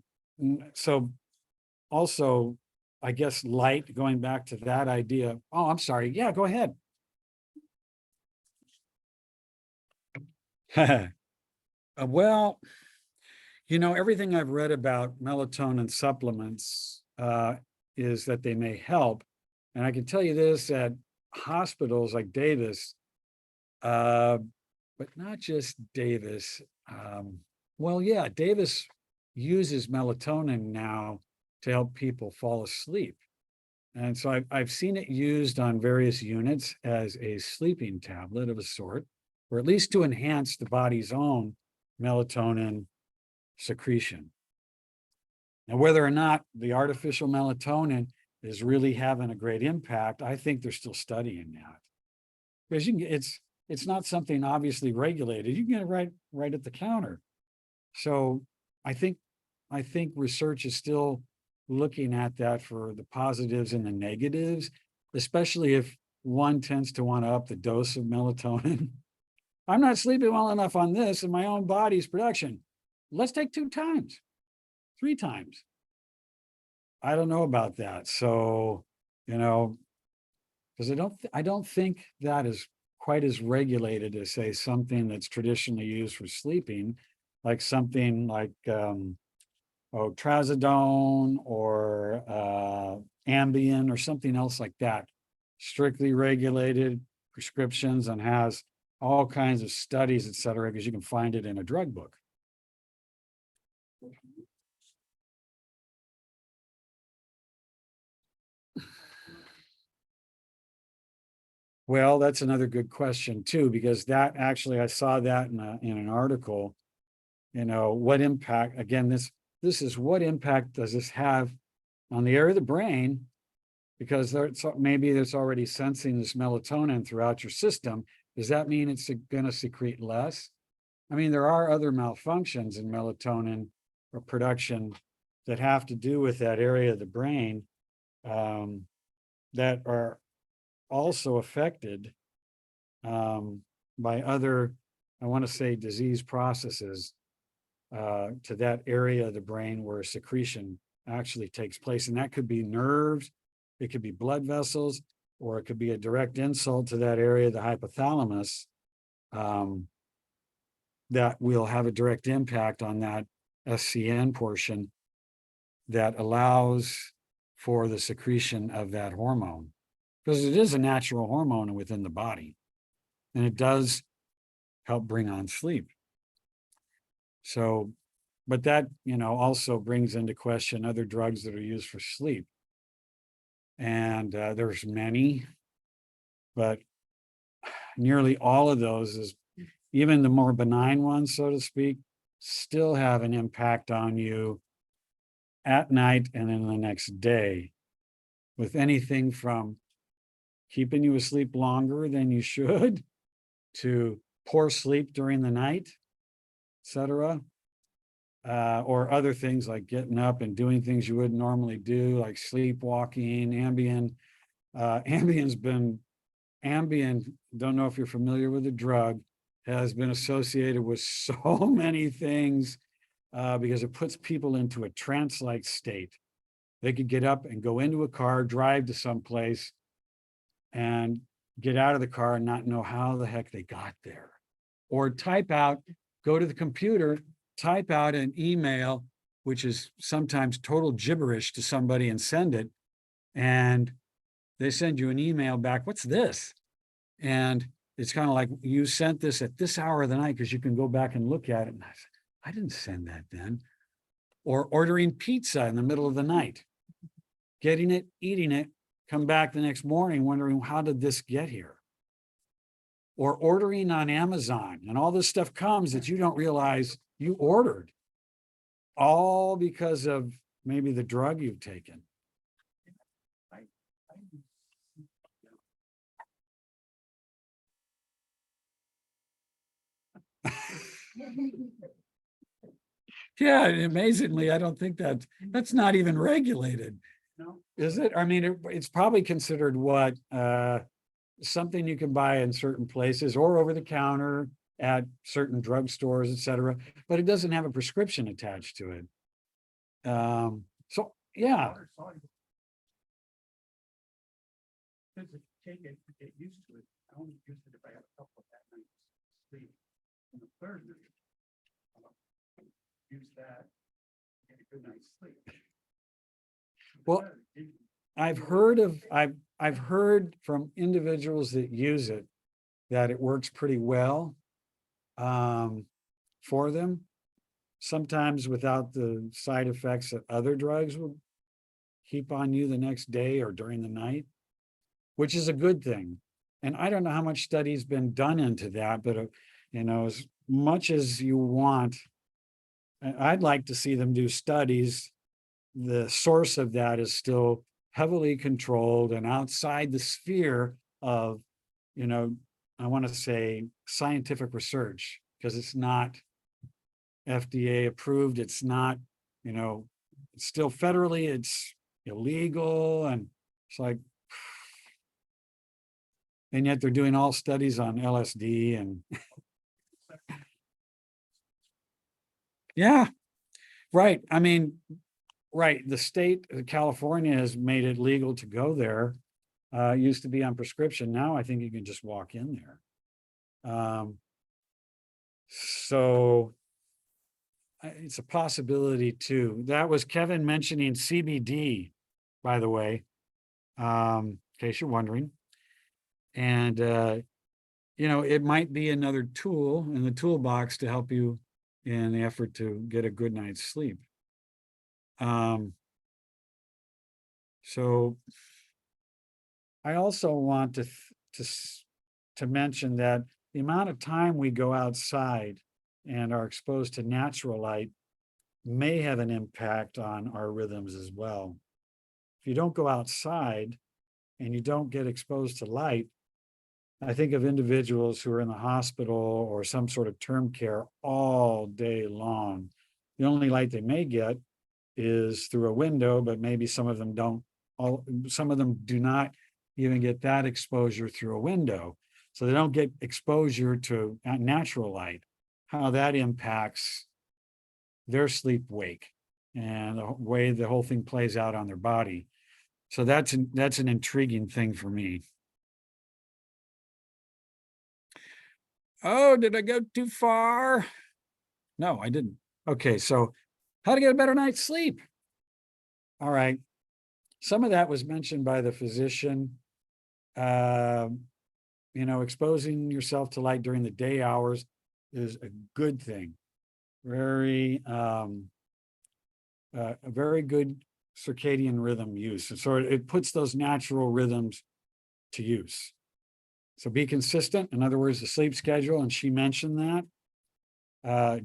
so also, I guess light, going back to that idea. Oh, I'm sorry. Yeah, go ahead. Well, everything I've read about melatonin supplements is that they may help. And I can tell you this, at hospitals like Davis, but not just Davis. Davis uses melatonin now to help people fall asleep. And so I've seen it used on various units as a sleeping tablet of a sort, or at least to enhance the body's own melatonin secretion. Now, whether or not the artificial melatonin is really having a great impact, I think they're still studying that. Because it's not something obviously regulated. You can get it right at the counter. So I think research is still looking at that for the positives and the negatives, especially if one tends to want to up the dose of melatonin. I'm not sleeping well enough on this in my own body's production. Let's take 2 times, 3 times. I don't know about that. So, because I don't think that is quite as regulated as, say, something that's traditionally used for sleeping, like something like trazodone or Ambien or something else like that. Strictly regulated prescriptions and has all kinds of studies, et cetera, because you can find it in a drug book. Well, that's another good question too, because that actually, I saw that in an article. What impact, again, this is what impact does this have on the area of the brain? Because maybe it's already sensing this melatonin throughout your system. Does that mean it's going to secrete less? I mean, there are other malfunctions in melatonin or production that have to do with that area of the brain that are also affected by other, I want to say, disease processes to that area of the brain where secretion actually takes place. And that could be nerves, it could be blood vessels, or it could be a direct insult to that area, the hypothalamus, that will have a direct impact on that SCN portion that allows for the secretion of that hormone. Because it is a natural hormone within the body, and it does help bring on sleep. So, but that, also brings into question other drugs that are used for sleep. And there's many, but nearly all of those, is even the more benign ones, so to speak, still have an impact on you at night and in the next day, with anything from keeping you asleep longer than you should to poor sleep during the night, etc. Or other things like getting up and doing things you wouldn't normally do, like sleepwalking, Ambien. Ambien, don't know if you're familiar with the drug, has been associated with so many things because it puts people into a trance-like state. They could get up and go into a car, drive to someplace, and get out of the car and not know how the heck they got there. Or go to the computer, type out an email, which is sometimes total gibberish, to somebody and send it. And they send you an email back, what's this? And it's kind of like, you sent this at this hour of the night, because you can go back and look at it. And I said, I didn't send that then. Or ordering pizza in the middle of the night, getting it, eating it, come back the next morning wondering, how did this get here? Or ordering on Amazon, and all this stuff comes that you don't realize you ordered, all because of maybe the drug you've taken. Yeah, and amazingly, I don't think that's not even regulated.
No,
Is it? I mean, it's probably considered something you can buy in certain places or over the counter at certain drugstores, et cetera, but it doesn't have a prescription attached to it. So yeah,
water soluble. Because if you take it, you get used to it. I only use it if I have a couple of that night sleep. On the third night, use that, get a good night's sleep.
Well, I've heard from individuals that use it that it works pretty well for them, sometimes without the side effects that other drugs will keep on you the next day or during the night, which is a good thing. And I don't know how much study's been done into that, but as much as you want, I'd like to see them do studies. The source of that is still heavily controlled and outside the sphere of, I want to say scientific research, because it's not FDA approved. It's not, it's still federally, it's illegal. And it's like, and yet they're doing all studies on LSD and yeah, right. I mean, right. The state of California has made it legal to go there. Used to be on prescription. Now I think you can just walk in there. So it's a possibility too. That was Kevin mentioning CBD, by the way, in case you're wondering. And, it might be another tool in the toolbox to help you in the effort to get a good night's sleep. So I also want to mention that the amount of time we go outside and are exposed to natural light may have an impact on our rhythms as well. If you don't go outside and you don't get exposed to light, I think of individuals who are in the hospital or some sort of term care all day long. The only light they may get is through a window, but maybe some of them do not even get that exposure through a window. So they don't get exposure to natural light, how that impacts their sleep wake and the way the whole thing plays out on their body. So that's an intriguing thing for me. Oh, did I go too far? No, I didn't. Okay, so how to get a better night's sleep. All right. Some of that was mentioned by the physician. Exposing yourself to light during the day hours is a good thing. A very good circadian rhythm use. And so it puts those natural rhythms to use. So be consistent. In other words, the sleep schedule, and she mentioned that.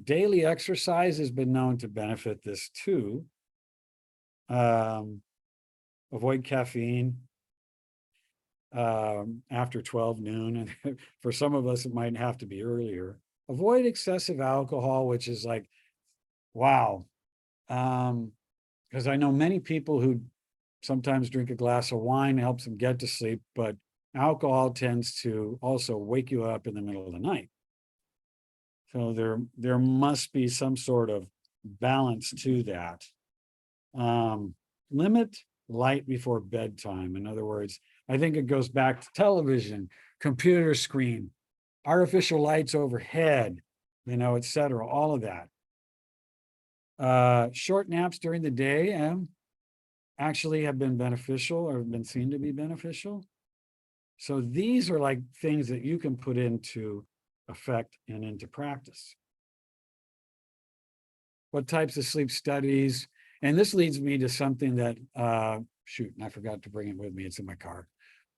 Daily exercise has been known to benefit this too. Avoid caffeine after 12 noon. And for some of us, it might have to be earlier. Avoid excessive alcohol, which is like, wow. Because I know many people who sometimes drink a glass of wine, helps them get to sleep, but alcohol tends to also wake you up in the middle of the night. So there must be some sort of balance to that. Limit light before bedtime. In other words, I think it goes back to television, computer screen, artificial lights overhead, et cetera, all of that. Short naps during the day actually have been beneficial or have been seen to be beneficial. So these are like things that you can put into effect and into practice. What types of sleep studies? And this leads me to something that, shoot, I forgot to bring it with me. It's in my car.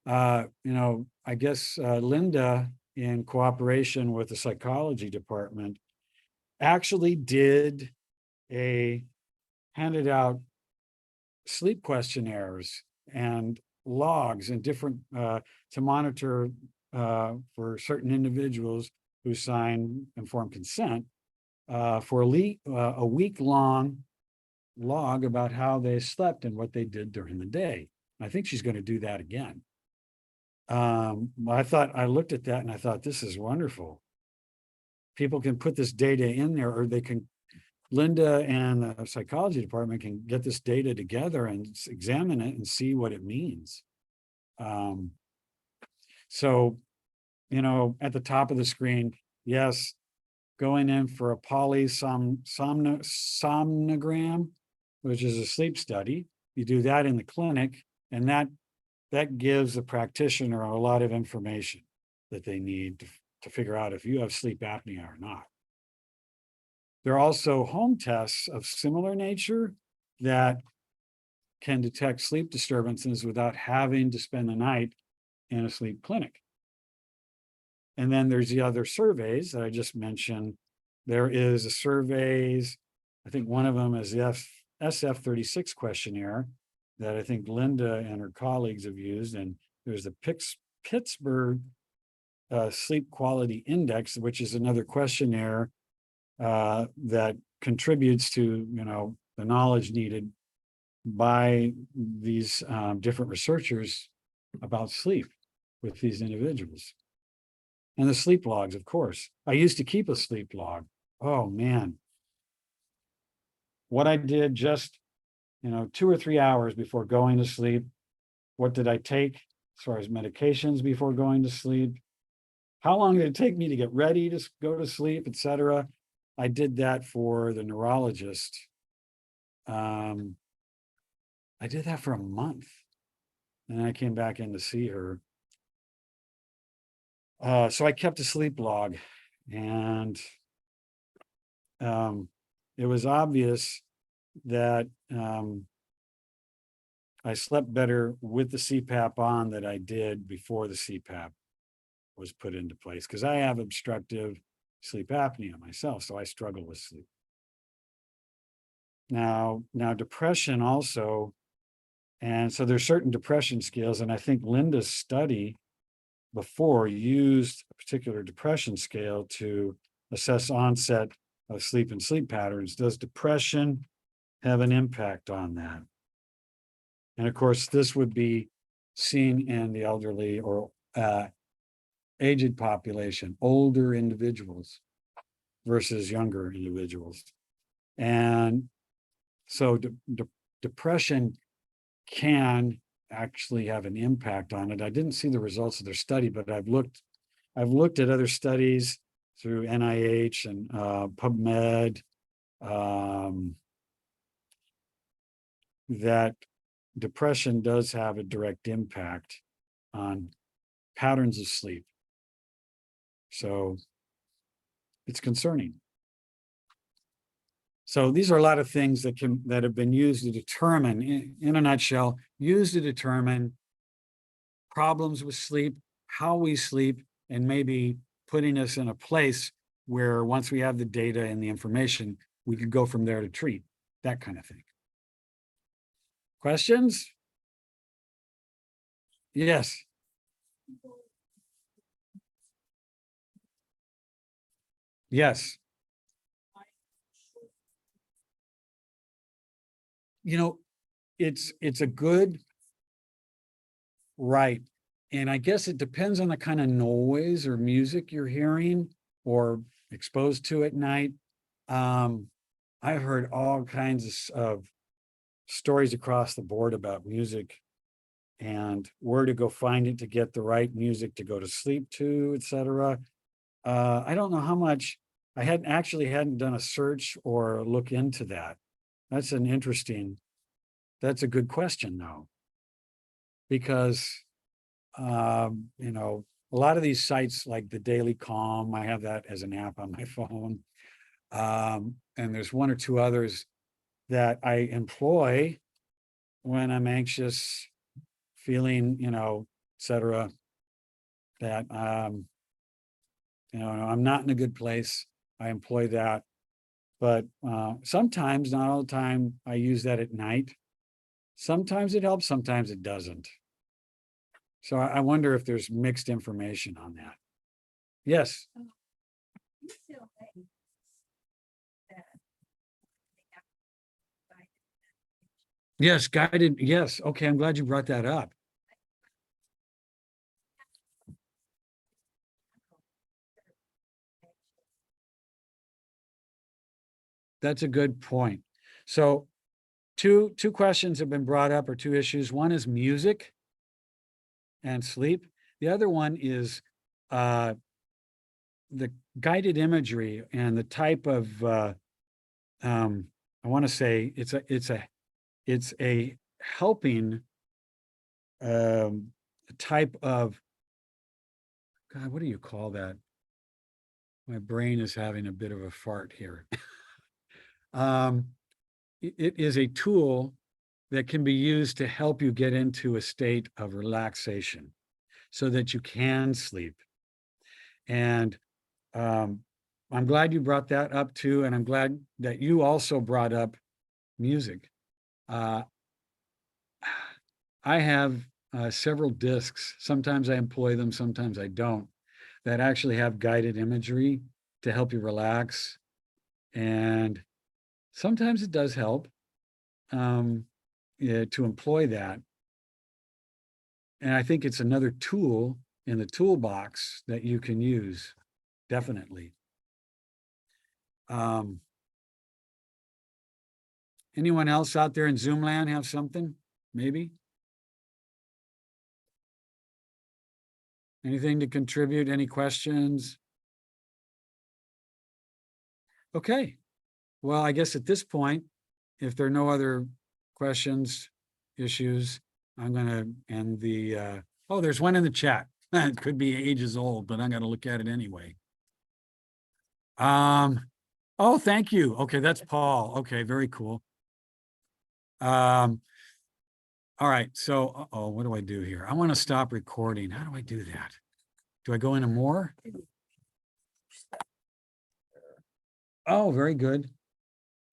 I guess Linda, in cooperation with the psychology department, actually handed out sleep questionnaires and logs and different to monitor for certain individuals who sign informed consent for a week-long log about how they slept and what they did during the day. I think she's going to do that again. I looked at that and I thought, this is wonderful. People can put this data in there, or Linda and the psychology department can get this data together and examine it and see what it means. So, at the top of the screen, yes, going in for a polysomnogram, which is a sleep study. You do that in the clinic, and that gives the practitioner a lot of information that they need to figure out if you have sleep apnea or not. There are also home tests of similar nature that can detect sleep disturbances without having to spend the night in a sleep clinic. And then there's the other surveys that I just mentioned. There is a surveys, I think one of them is the SF36 questionnaire that I think Linda and her colleagues have used. And there's the Pittsburgh Sleep Quality Index, which is another questionnaire that contributes to, the knowledge needed by these different researchers about sleep with these individuals. And the sleep logs, of course. I used to keep a sleep log. Oh, man. What I did just, 2 or 3 hours before going to sleep. What did I take as far as medications before going to sleep? How long did it take me to get ready to go to sleep, et cetera? I did that for the neurologist. I did that for a month. And then I came back in to see her. So I kept a sleep log, and it was obvious that I slept better with the CPAP on than I did before the CPAP was put into place, because I have obstructive sleep apnea myself, so I struggle with sleep. Now depression also, and so there's certain depression scales, and I think Linda's study before used a particular depression scale to assess onset of sleep and sleep patterns. Does depression have an impact on that? And of course, this would be seen in the elderly or aged population, older individuals versus younger individuals. And so depression can actually have an impact on it. I didn't see the results of their study, but I've looked at other studies through NIH and PubMed that depression does have a direct impact on patterns of sleep. So it's concerning. So these are a lot of things that have been used to determine, in a nutshell, used to determine problems with sleep, how we sleep, and maybe putting us in a place where once we have the data and the information, we could go from there to treat, that kind of thing. Questions? Yes. Yes. You know, it's a good right. And I guess it depends on the kind of noise or music you're hearing or exposed to at night. I've heard all kinds of stories across the board about music and where to go find it to get the right music to go to sleep to, etc. I don't know how much I hadn't done a search or look into that. That's a good question though, because you know, a lot of these sites like the Daily Calm, I have that as an app on my phone. And there's one or two others that I employ when I'm anxious, feeling, you know, etc. That you know, I'm not in a good place. I employ that. But sometimes, not all the time, I use that at night. Sometimes it helps, sometimes it doesn't. So I wonder if there's mixed information on that. Yes. Yes, guided. Yes. Okay, I'm glad you brought that up. That's a good point. So two questions have been brought up, or two issues. One is music and sleep. The other one is the guided imagery and the type of I want to say it's a helping type of, God, what do you call that? My brain is having a bit of a fart here. It is a tool that can be used to help you get into a state of relaxation so that you can sleep. And I'm glad you brought that up too. And I'm glad that you also brought up music. I have several discs. Sometimes I employ them, sometimes I don't, that actually have guided imagery to help you relax. And sometimes it does help to employ that. And I think it's another tool in the toolbox that you can use, definitely. Anyone else out there in Zoom land have something? Maybe? Anything to contribute? Any questions? Okay. Well, I guess at this point, if there are no other questions, issues, I'm going to end the, oh, there's one in the chat. It could be ages old, but I'm going to look at it anyway. Oh, thank you. Okay, that's Paul. Okay, very cool. All right, so, what do I do here? I want to stop recording. How do I do that? Do I go into more? Oh, very good.